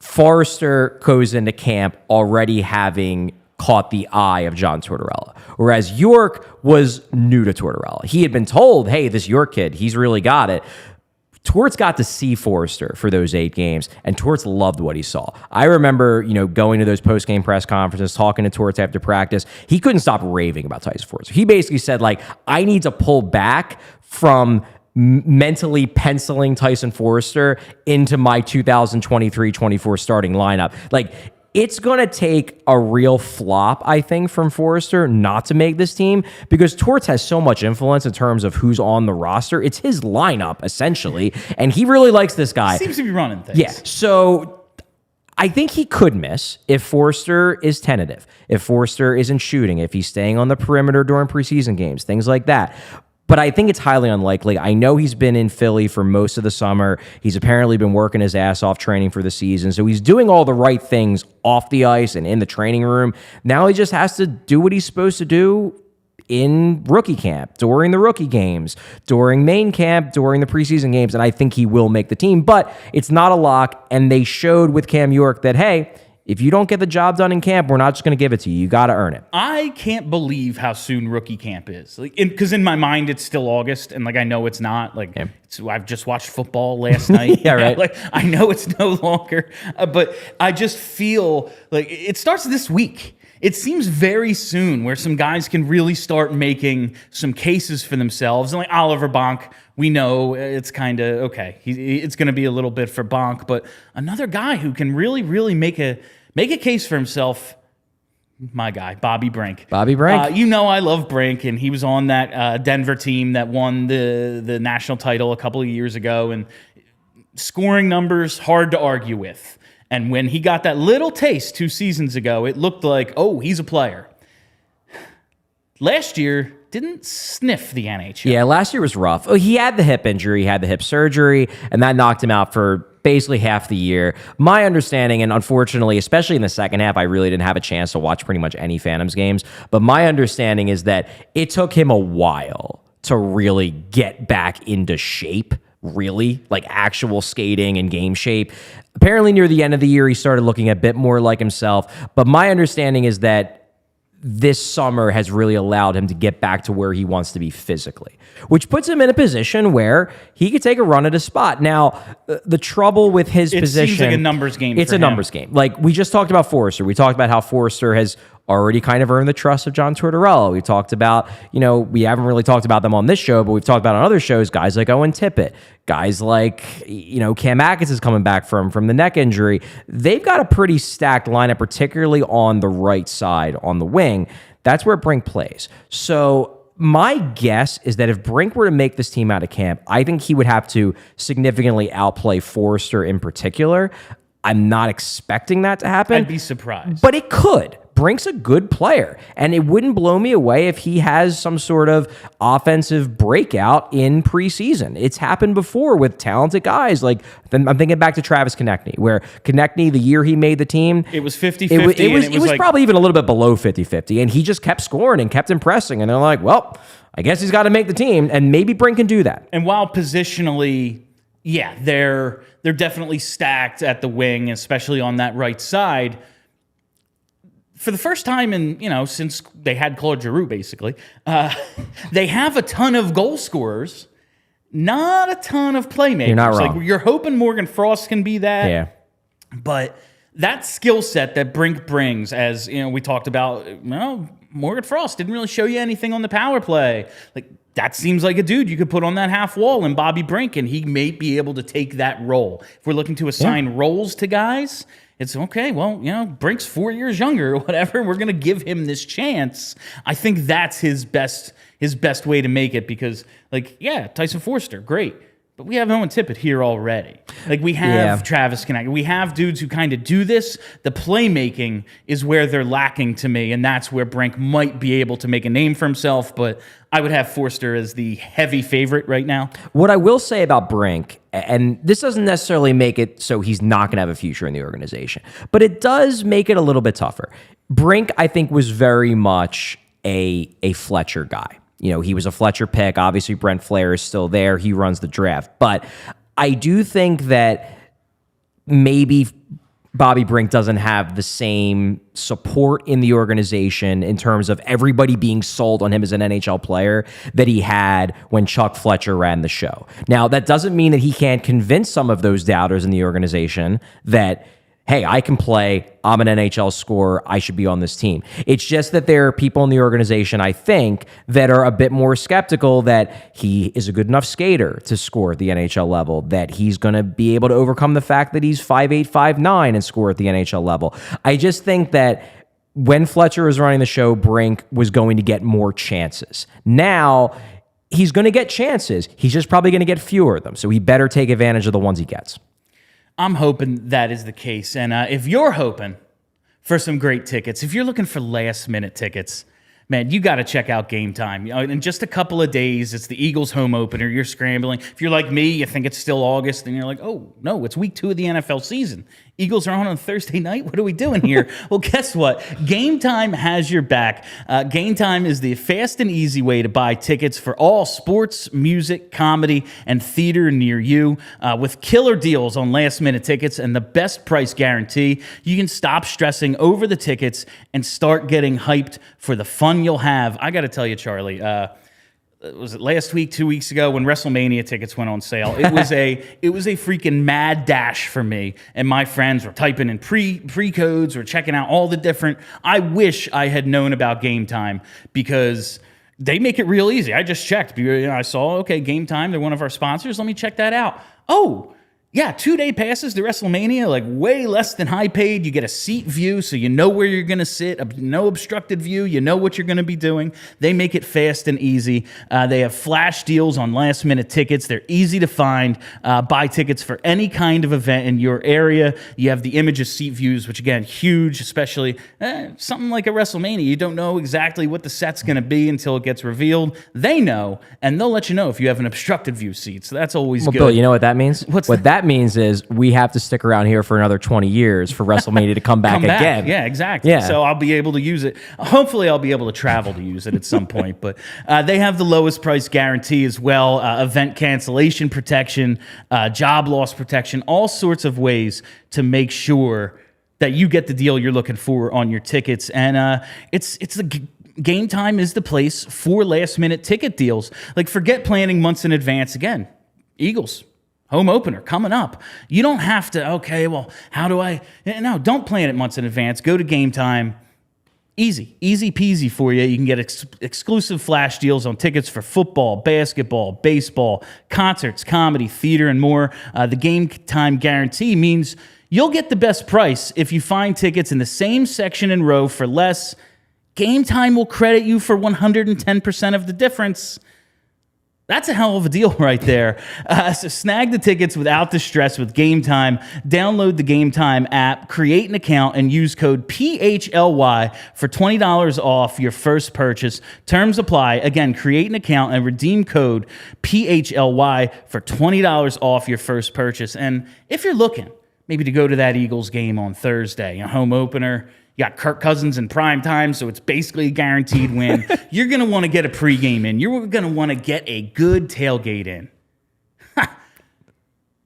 Foerster goes into camp already having caught the eye of John Tortorella, whereas York was new to Tortorella. He had been told, hey, this York kid, he's really got it. Torts got to see Foerster for those 8 games, and Torts loved what he saw. I remember, going to those post-game press conferences, talking to Torts after practice. He couldn't stop raving about Tyson Foerster. He basically said, like, I need to pull back from mentally penciling Tyson Foerster into my 2023-24 starting lineup. Like, it's going to take a real flop, I think, from Foerster not to make this team, because Torts has so much influence in terms of who's on the roster. It's his lineup, essentially, and he really likes this guy. Seems to be running things. Yeah, so I think he could miss if Foerster is tentative, if Foerster isn't shooting, if he's staying on the perimeter during preseason games, things like that. But I think it's highly unlikely. I know he's been in Philly for most of the summer. He's apparently been working his ass off training for the season. So he's doing all the right things off the ice and in the training room. Now he just has to do what he's supposed to do in rookie camp, during the rookie games, during main camp, during the preseason games. And I think he will make the team. But it's not a lock. And they showed with Cam York that, hey, if you don't get the job done in camp, we're not just going to give it to you. You got to earn it. I can't believe how soon rookie camp is. Like, because in my mind, it's still August, and like I know it's not. Like, I've just watched football last night. Yeah, right. Like, I know it's no longer, but I just feel like it starts this week. It seems very soon where some guys can really start making some cases for themselves. And like Oliver Bonk, we know it's kind of, okay, it's going to be a little bit for Bonk, but another guy who can really, really make a case for himself, my guy, Bobby Brink. Bobby Brink. I love Brink, and he was on that Denver team that won the national title a couple of years ago, and scoring numbers, hard to argue with. And when he got that little taste 2 seasons ago, it looked like, oh, he's a player. Last year, didn't sniff the NHL. Yeah, last year was rough. Oh, he had the hip injury, he had the hip surgery, and that knocked him out for basically half the year. My understanding, and unfortunately, especially in the second half, I really didn't have a chance to watch pretty much any Phantoms games, but my understanding is that it took him a while to really get back into shape, really, like actual skating and game shape. Apparently near the end of the year, he started looking a bit more like himself, but my understanding is that this summer has really allowed him to get back to where he wants to be physically, which puts him in a position where he could take a run at a spot. Now, the trouble with his position... It seems like a numbers game It's for a him. Numbers game. Like, we just talked about Foerster. We talked about how Foerster has already kind of earned the trust of John Tortorella. We talked about, we haven't really talked about them on this show, but we've talked about on other shows, guys like Owen Tippett, guys like, Cam Atkinson is coming back from the neck injury. They've got a pretty stacked lineup, particularly on the right side, on the wing. That's where Brink plays. So my guess is that if Brink were to make this team out of camp, I think he would have to significantly outplay Foerster in particular. I'm not expecting that to happen. I'd be surprised. But it could. Brink's a good player, and it wouldn't blow me away if he has some sort of offensive breakout in preseason. It's happened before with talented guys. Like, I'm thinking back to Travis Konechny, where Konechny, the year he made the team, it was 50-50. It was probably even a little bit below 50-50, and he just kept scoring and kept impressing. And they're like, well, I guess he's got to make the team, and maybe Brink can do that. And while positionally, yeah, they're definitely stacked at the wing, especially on that right side. For the first time since they had Claude Giroux, basically, they have a ton of goal scorers, not a ton of playmakers. You're not wrong. Like, you're hoping Morgan Frost can be that. Yeah. But that skill set that Brink brings, as we talked about, Morgan Frost didn't really show you anything on the power play. Like, that seems like a dude you could put on that half wall in Bobby Brink, and he may be able to take that role. If we're looking to assign roles to guys, it's okay. Well, Brink's 4 years younger or whatever. We're going to give him this chance. I think that's his best way to make it because, Tyson Foerster, great. But we have Owen Tippett here already. Like, we have Travis Konechny. We have dudes who kind of do this. The playmaking is where they're lacking to me, and that's where Brink might be able to make a name for himself. But I would have Foerster as the heavy favorite right now. What I will say about Brink, and this doesn't necessarily make it so he's not going to have a future in the organization, but it does make it a little bit tougher. Brink, I think, was very much a Fletcher guy. He was a Fletcher pick. Obviously, Brent Flair is still there. He runs the draft. But I do think that maybe Bobby Brink doesn't have the same support in the organization in terms of everybody being sold on him as an NHL player that he had when Chuck Fletcher ran the show. Now, that doesn't mean that he can't convince some of those doubters in the organization that, hey, I can play, I'm an NHL scorer, I should be on this team. It's just that there are people in the organization, I think, that are a bit more skeptical that he is a good enough skater to score at the NHL level, that he's going to be able to overcome the fact that he's 5'8", 5'9", and score at the NHL level. I just think that when Fletcher was running the show, Brink was going to get more chances. Now, he's going to get chances. He's just probably going to get fewer of them, so he better take advantage of the ones he gets. I'm hoping that is the case. And if you're hoping for some great tickets, if you're looking for last-minute tickets, man, you got to check out Game Time. In just a couple of days, it's the Eagles home opener. You're scrambling. If you're like me, you think it's still August, and you're like, oh, no, it's week 2 of the NFL season. Eagles are on Thursday night? What are we doing here? Well, guess what? Game Time has your back. Game Time is the fast and easy way to buy tickets for all sports, music, comedy, and theater near you. With killer deals on last-minute tickets and the best price guarantee, you can stop stressing over the tickets and start getting hyped for the fun you'll have. I got to tell you, Charlie, was it last week, 2 weeks ago, when WrestleMania tickets went on sale? It was a freaking mad dash for me, and my friends were typing in pre-codes or checking out all the different. I wish I had known about Game Time because they make it real easy. I just checked. I saw, okay, Game Time, they're one of our sponsors. Let me check that out. Oh, yeah, 2-day passes to WrestleMania, like way less than high paid. You get a seat view, so you know where you're going to sit. No obstructed view. You know what you're going to be doing. They make it fast and easy. They have flash deals on last-minute tickets. They're easy to find. Buy tickets for any kind of event in your area. You have the image of seat views, which, again, huge, especially something like a WrestleMania. You don't know exactly what the set's going to be until it gets revealed. They know, and they'll let you know if you have an obstructed view seat, so that's always good. Bill, you know what that means? What's that means is we have to stick around here for another 20 years for WrestleMania to come back again. Yeah, exactly. Yeah. So I'll be able to use it. Hopefully, I'll be able to travel to use it at some point. But they have the lowest price guarantee as well, event cancellation protection, job loss protection, all sorts of ways to make sure that you get the deal you're looking for on your tickets. And it's the Game Time is the place for last-minute ticket deals. Like, forget planning months in advance. Again, Eagles home opener coming up. You don't have to, okay, well, how do I? No, don't plan it months in advance. Go to Game Time. Easy peasy for you. You can get exclusive flash deals on tickets for football, basketball, baseball, concerts, comedy, theater, and more. The Game Time guarantee means you'll get the best price if you find tickets in the same section and row for less Game Time will credit you for 110% of the difference. That's a hell of a deal right there. So snag the tickets without the stress with Game Time. Download the Game Time app, create an account, and use code PHLY for $20 off your first purchase. Terms apply. Again, create an account and redeem code PHLY for $20 off your first purchase. And if you're looking maybe to go to that Eagles game on Thursday, a home opener, you got Kirk Cousins in prime time, so it's basically a guaranteed win. You're going to want to get a pregame in. You're going to want to get a good tailgate in.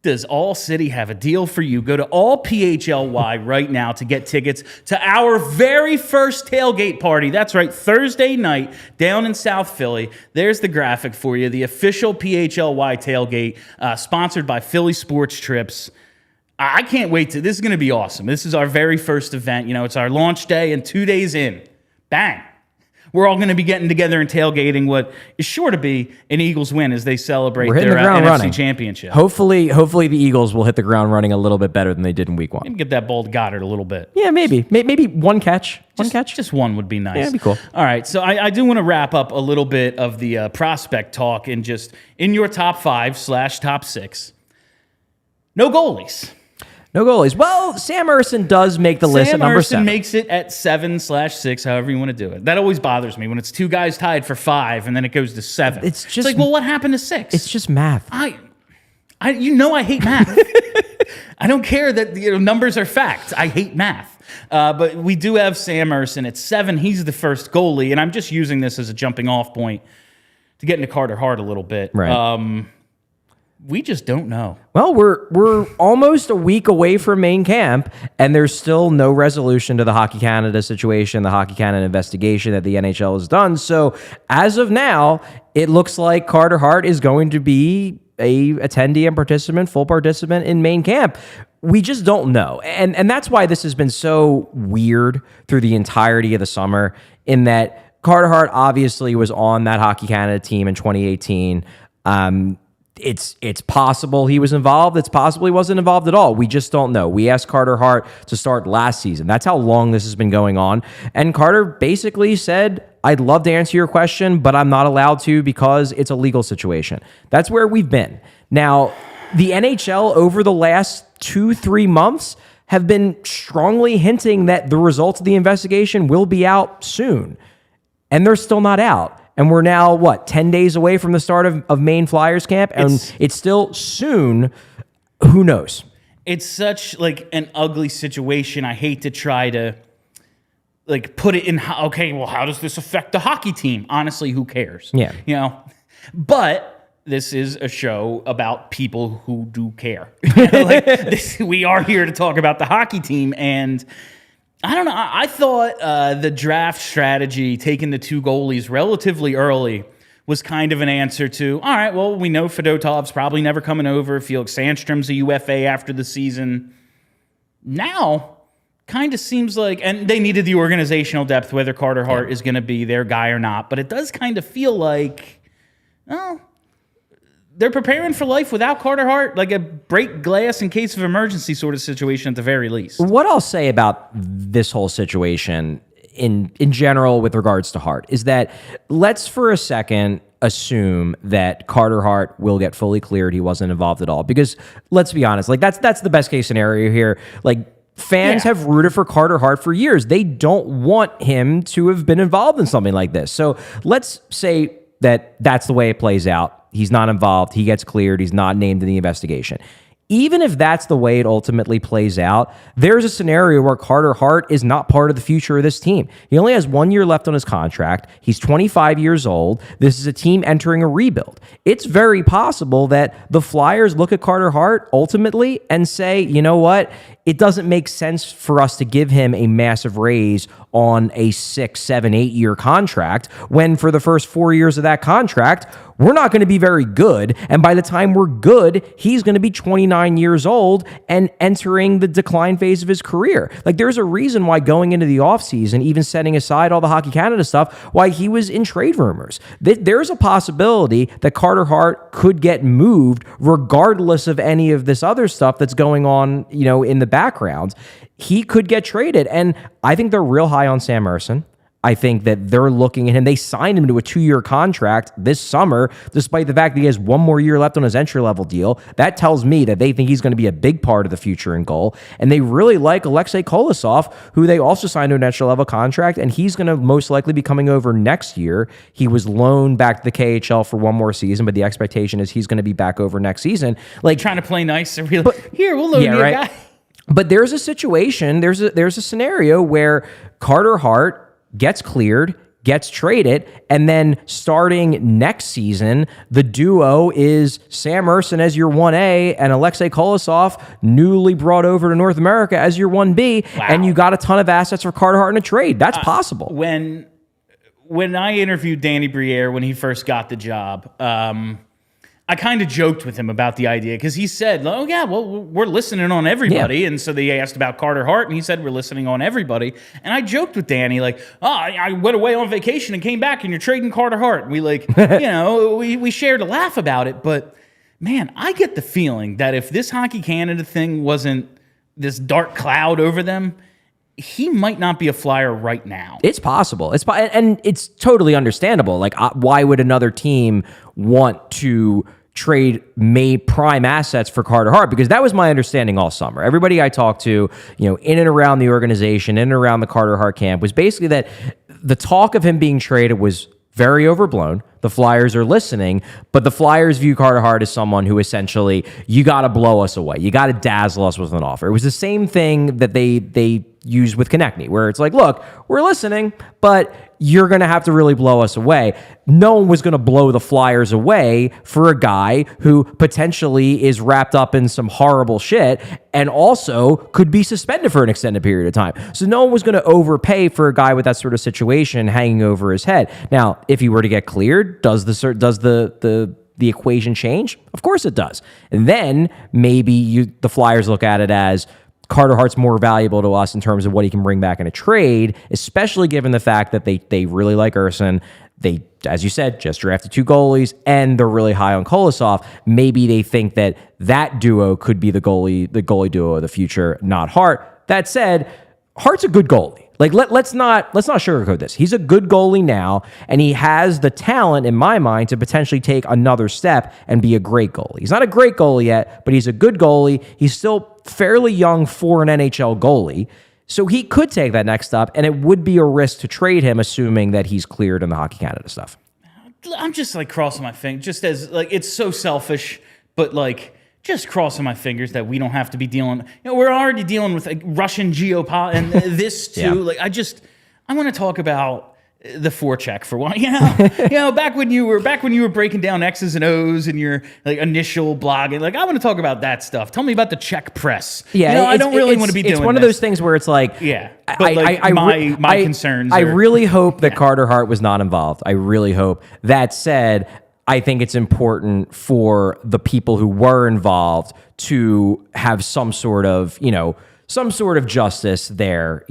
Does ALLCITY have a deal for you? Go to AllPHLY right now to get tickets to our very first tailgate party. That's right, Thursday night down in South Philly. There's the graphic for you. The official PHLY tailgate, sponsored by Philly Sports Trips. I can't wait to. This is going to be awesome. This is our very first event. It's our launch day, and 2 days in, bang, we're all going to be getting together and tailgating what is sure to be an Eagles win as they celebrate their NFC championship. Hopefully the Eagles will hit the ground running a little bit better than they did in week 1. Maybe get that ball to Goddard a little bit. Yeah, maybe one catch. Just one would be nice. Yeah, that'd be cool. All right, so I do want to wrap up a little bit of the prospect talk and just in your top 5/top 6. No goalies. No goalies. Well, Sam Ersson does make the list at number 7. Sam Ersson makes it at 7/6, however you want to do it. That always bothers me when it's 2 guys tied for 5 and then it goes to 7. It's like, well, what happened to 6? It's just math. I hate math. I don't care that numbers are facts. I hate math. But we do have Sam Ersson at 7. He's the first goalie, and I'm just using this as a jumping off point to get into Carter Hart a little bit. Right. We just don't know. Well, we're almost a week away from main camp, and there's still no resolution to the Hockey Canada situation, the Hockey Canada investigation that the NHL has done. So as of now, it looks like Carter Hart is going to be a attendee and participant, full participant in main camp. We just don't know. And that's why this has been so weird through the entirety of the summer, in that Carter Hart obviously was on that Hockey Canada team in 2018. It's possible he was involved. It's possible he wasn't involved at all. We just don't know. We asked Carter Hart to start last season. That's how long this has been going on. And Carter basically said, I'd love to answer your question, but I'm not allowed to because it's a legal situation. That's where we've been. Now, the NHL over the last 2-3 months have been strongly hinting that the results of the investigation will be out soon. And they're still not out. And we're now, 10 days away from the start of Maine Flyers camp? And it's still soon. Who knows? It's such an ugly situation. I hate to try to put it in, okay, well, how does this affect the hockey team? Honestly, who cares? Yeah. But this is a show about people who do care. We are here to talk about the hockey team, and I don't know. I thought the draft strategy, taking the 2 goalies relatively early, was kind of an answer to, all right, well, we know Fedotov's probably never coming over. Felix Sandstrom's a UFA after the season. Now, kind of seems like, and they needed the organizational depth, whether Carter Hart is going to be their guy or not, but it does kind of feel like, well, they're preparing for life without Carter Hart, like a break glass in case of emergency sort of situation at the very least. What I'll say about this whole situation in general with regards to Hart is that let's for a second assume that Carter Hart will get fully cleared. He wasn't involved at all, because let's be honest, that's the best case scenario here. Fans have rooted for Carter Hart for years. They don't want him to have been involved in something like this. So let's say that that's the way it plays out. He's not involved. He gets cleared. He's not named in the investigation. Even if that's the way it ultimately plays out, there's a scenario where Carter Hart is not part of the future of this team. He only has 1 year left on his contract. He's 25 years old. This is a team entering a rebuild. It's very possible that the Flyers look at Carter Hart ultimately and say, you know what? It doesn't make sense for us to give him a massive raise on a 6, 7, 8 year contract when for the first 4 years of that contract, we're not going to be very good. And by the time we're good, he's going to be 29 years old and entering the decline phase of his career. There's a reason why going into the offseason, even setting aside all the Hockey Canada stuff, why he was in trade rumors. There's a possibility that Carter Hart could get moved regardless of any of this other stuff that's going on, in the background. He could get traded. And I think they're real high on Sam Ersson. I think that they're looking at him. They signed him to a 2-year contract this summer, despite the fact that he has 1 more year left on his entry-level deal. That tells me that they think he's going to be a big part of the future in goal. And they really like Alexei Kolosov, who they also signed to an entry-level contract, and he's going to most likely be coming over next year. He was loaned back to the KHL for 1 more season, but the expectation is he's going to be back over next season. Like, Trying to play nice. Here, we'll loan you a guy. But there's a situation, there's a scenario where Carter Hart gets cleared, gets traded, and then starting next season, the duo is Sam Ersson as your 1A and Alexei Kolosov, newly brought over to North America, as your 1B, and you got a ton of assets for Carter Hart in a trade. That's possible. When I interviewed Danny Briere when he first got the job, I kind of joked with him about the idea because he said, oh, yeah, well, we're listening on everybody. Yeah. And so they asked about Carter Hart, and he said, we're listening on everybody. And I joked with Danny, like, oh, I went away on vacation and came back, and you're trading Carter Hart. And we, like, we shared a laugh about it. But, man, I get the feeling that if this Hockey Canada thing wasn't this dark cloud over them, he might not be a Flyer right now. It's possible. And it's totally understandable. Like, why would another team want to trade prime assets for Carter Hart? Because that was my understanding all summer. Everybody I talked to, in and around the organization, in and around the Carter Hart camp, was basically that the talk of him being traded was very overblown. The Flyers are listening, but the Flyers view Carter Hart as someone who essentially, you got to blow us away. You got to dazzle us with an offer. It was the same thing that they used with Connecticut, where it's like, look, we're listening, but you're going to have to really blow us away. No one was going to blow the Flyers away for a guy who potentially is wrapped up in some horrible shit and also could be suspended for an extended period of time. So no one was going to overpay for a guy with that sort of situation hanging over his head. Now, if he were to get cleared, does the equation change? Of course it does. And then maybe the Flyers look at it as, Carter Hart's more valuable to us in terms of what he can bring back in a trade, especially given the fact that they really like Ersson. They, as you said, just drafted 2 goalies, and they're really high on Kolosov. Maybe they think that duo could be the goalie duo of the future, not Hart. That said, Hart's a good goalie. Like, let's not sugarcoat this. He's a good goalie now, and he has the talent, in my mind, to potentially take another step and be a great goalie. He's not a great goalie yet, but he's a good goalie. He's still fairly young for an NHL goalie, so he could take that next step, and it would be a risk to trade him, assuming that he's cleared in the Hockey Canada stuff. I'm just, like, crossing my fingers, just as, like, it's so selfish, but, like, just crossing my fingers that we don't have to be dealing. We're already dealing with Russian geopolitics and this too. Yeah. Like, I want to talk about the forecheck for one. Back when you were breaking down X's and O's and your initial blogging. Like, I want to talk about that stuff. Tell me about the check press. Yeah, I don't really want to be doing. It's one of those things where it's like, my concerns. I really hope that Carter Hart was not involved. I really hope. That said, I think it's important for the people who were involved to have some sort of justice there.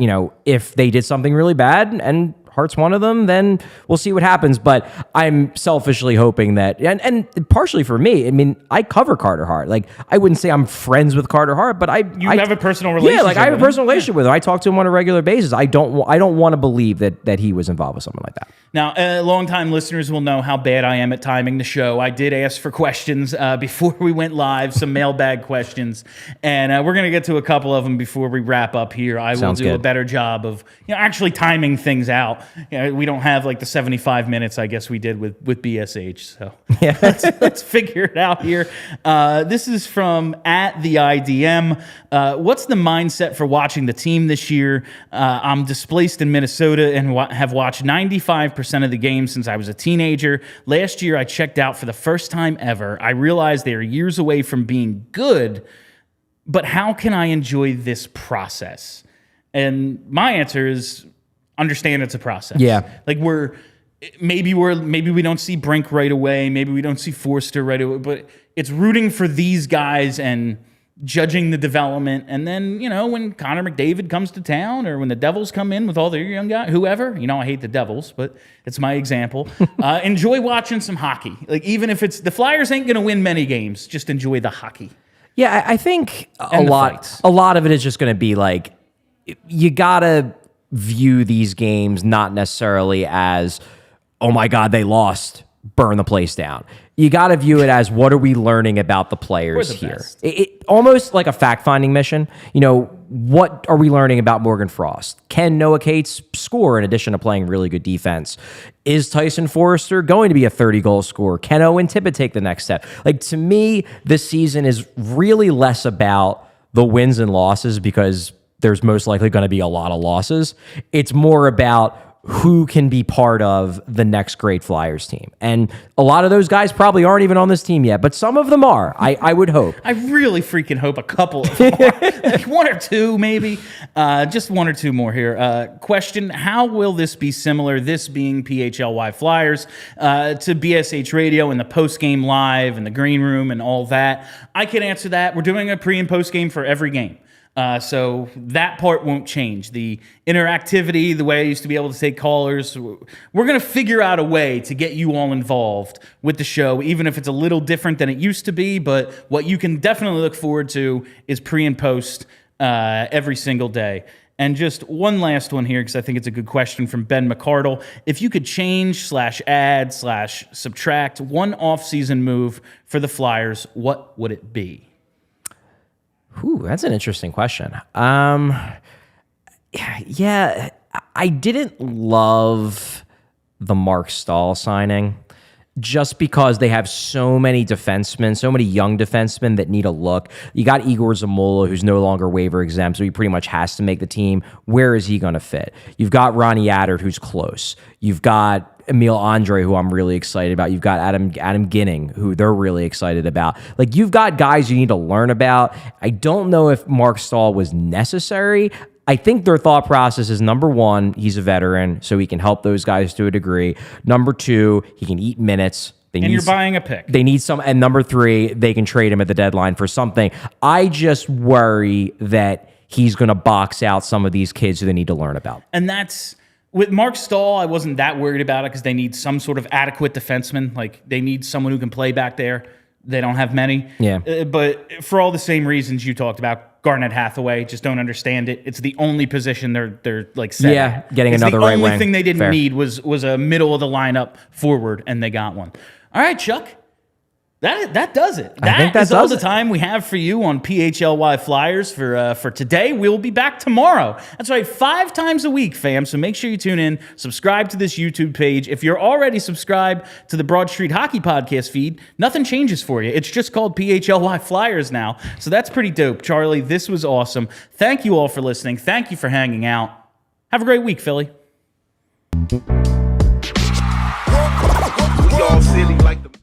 If they did something really bad and Hart's one of them, then we'll see what happens. But I'm selfishly hoping that, and partially for me, I mean, I cover Carter Hart. Like, I wouldn't say I'm friends with Carter Hart, but I have a personal relationship. Yeah, like I have a personal relationship with him. I talk to him on a regular basis. I don't want to believe that he was involved with something like that. Now, longtime listeners will know how bad I am at timing the show. I did ask for questions before we went live, some mailbag questions, and we're going to get to a couple of them before we wrap up here. I will do a better job of actually timing things out. We don't have like the 75 minutes I guess we did with BSH. So yeah, let's figure it out here. This is from @theIDM. What's the mindset for watching the team this year? I'm displaced in Minnesota and have watched 95% of the games since I was a teenager. Last year I checked out for the first time ever. I realized they are years away from being good, but how can I enjoy this process? And my answer is, understand it's a process. Yeah. Like maybe we don't see Brink right away, maybe we don't see Foerster right away, but it's rooting for these guys and judging the development. And then, when Connor McDavid comes to town or when the Devils come in with all their young guys, whoever, I hate the Devils, but it's my example. Enjoy watching some hockey. Like, even if it's the Flyers ain't going to win many games, just enjoy the hockey. Yeah, I think a lot of it is just going to be like, you gotta view these games not necessarily as, oh my God, they lost, burn the place down. You got to view it as, what are we learning about the players here? It almost like a fact-finding mission. You know, what are we learning about Morgan Frost? Can Noah Cates score in addition to playing really good defense? Is Tyson Foerster going to be a 30-goal scorer? Can Owen Tippett take the next step? Like, to me, this season is really less about the wins and losses, because there's most likely going to be a lot of losses. It's more about who can be part of the next great Flyers team. And a lot of those guys probably aren't even on this team yet, but some of them are, I would hope. I really freaking hope a couple of them are. Like one or two, maybe. Just one or two more here. Question, how will this be similar, this being PHLY Flyers, to BSH Radio and the post-game live and the green room and all that? I can answer that. We're doing a pre- and post-game for every game. So that part won't change. The interactivity, the way I used to be able to take callers, we're going to figure out a way to get you all involved with the show, even if it's a little different than it used to be. But what you can definitely look forward to is pre and post every single day. And just one last one here, because I think it's a good question from Ben McCardle. If you could change / add / subtract one offseason move for the Flyers, what would it be? Ooh, that's an interesting question. Yeah, I didn't love the Mark Stahl signing, just because they have so many defensemen, so many young defensemen that need a look. You got Igor Zamola, who's no longer waiver exempt, so he pretty much has to make the team. Where is he going to fit? You've got Ronnie Attard, who's close. You've got Emil Andre, who I'm really excited about. You've got Adam Ginning, who they're really excited about. Like, you've got guys you need to learn about. I don't know if Mark Stahl was necessary. I think their thought process is, number one, he's a veteran, so he can help those guys to a degree. Number two, he can eat minutes. And you're buying a pick. They need some. And number three, they can trade him at the deadline for something. I just worry that he's going to box out some of these kids who they need to learn about. And that's... With Mark Stahl, I wasn't that worried about it, because they need some sort of adequate defenseman. Like, they need someone who can play back there. They don't have many. Yeah. But for all the same reasons you talked about, Garnett Hathaway, just don't understand it. It's the only position they're like set. Yeah, getting another right wing. The only thing they didn't need was a middle of the lineup forward, and they got one. All right, Chuck. That does it. That is all the time we have for you on PHLY Flyers for today. We'll be back tomorrow. That's right, 5 times a week, fam. So make sure you tune in, subscribe to this YouTube page. If you're already subscribed to the Broad Street Hockey Podcast feed, nothing changes for you. It's just called PHLY Flyers now. So that's pretty dope. Charlie, this was awesome. Thank you all for listening. Thank you for hanging out. Have a great week, Philly. We all silly like the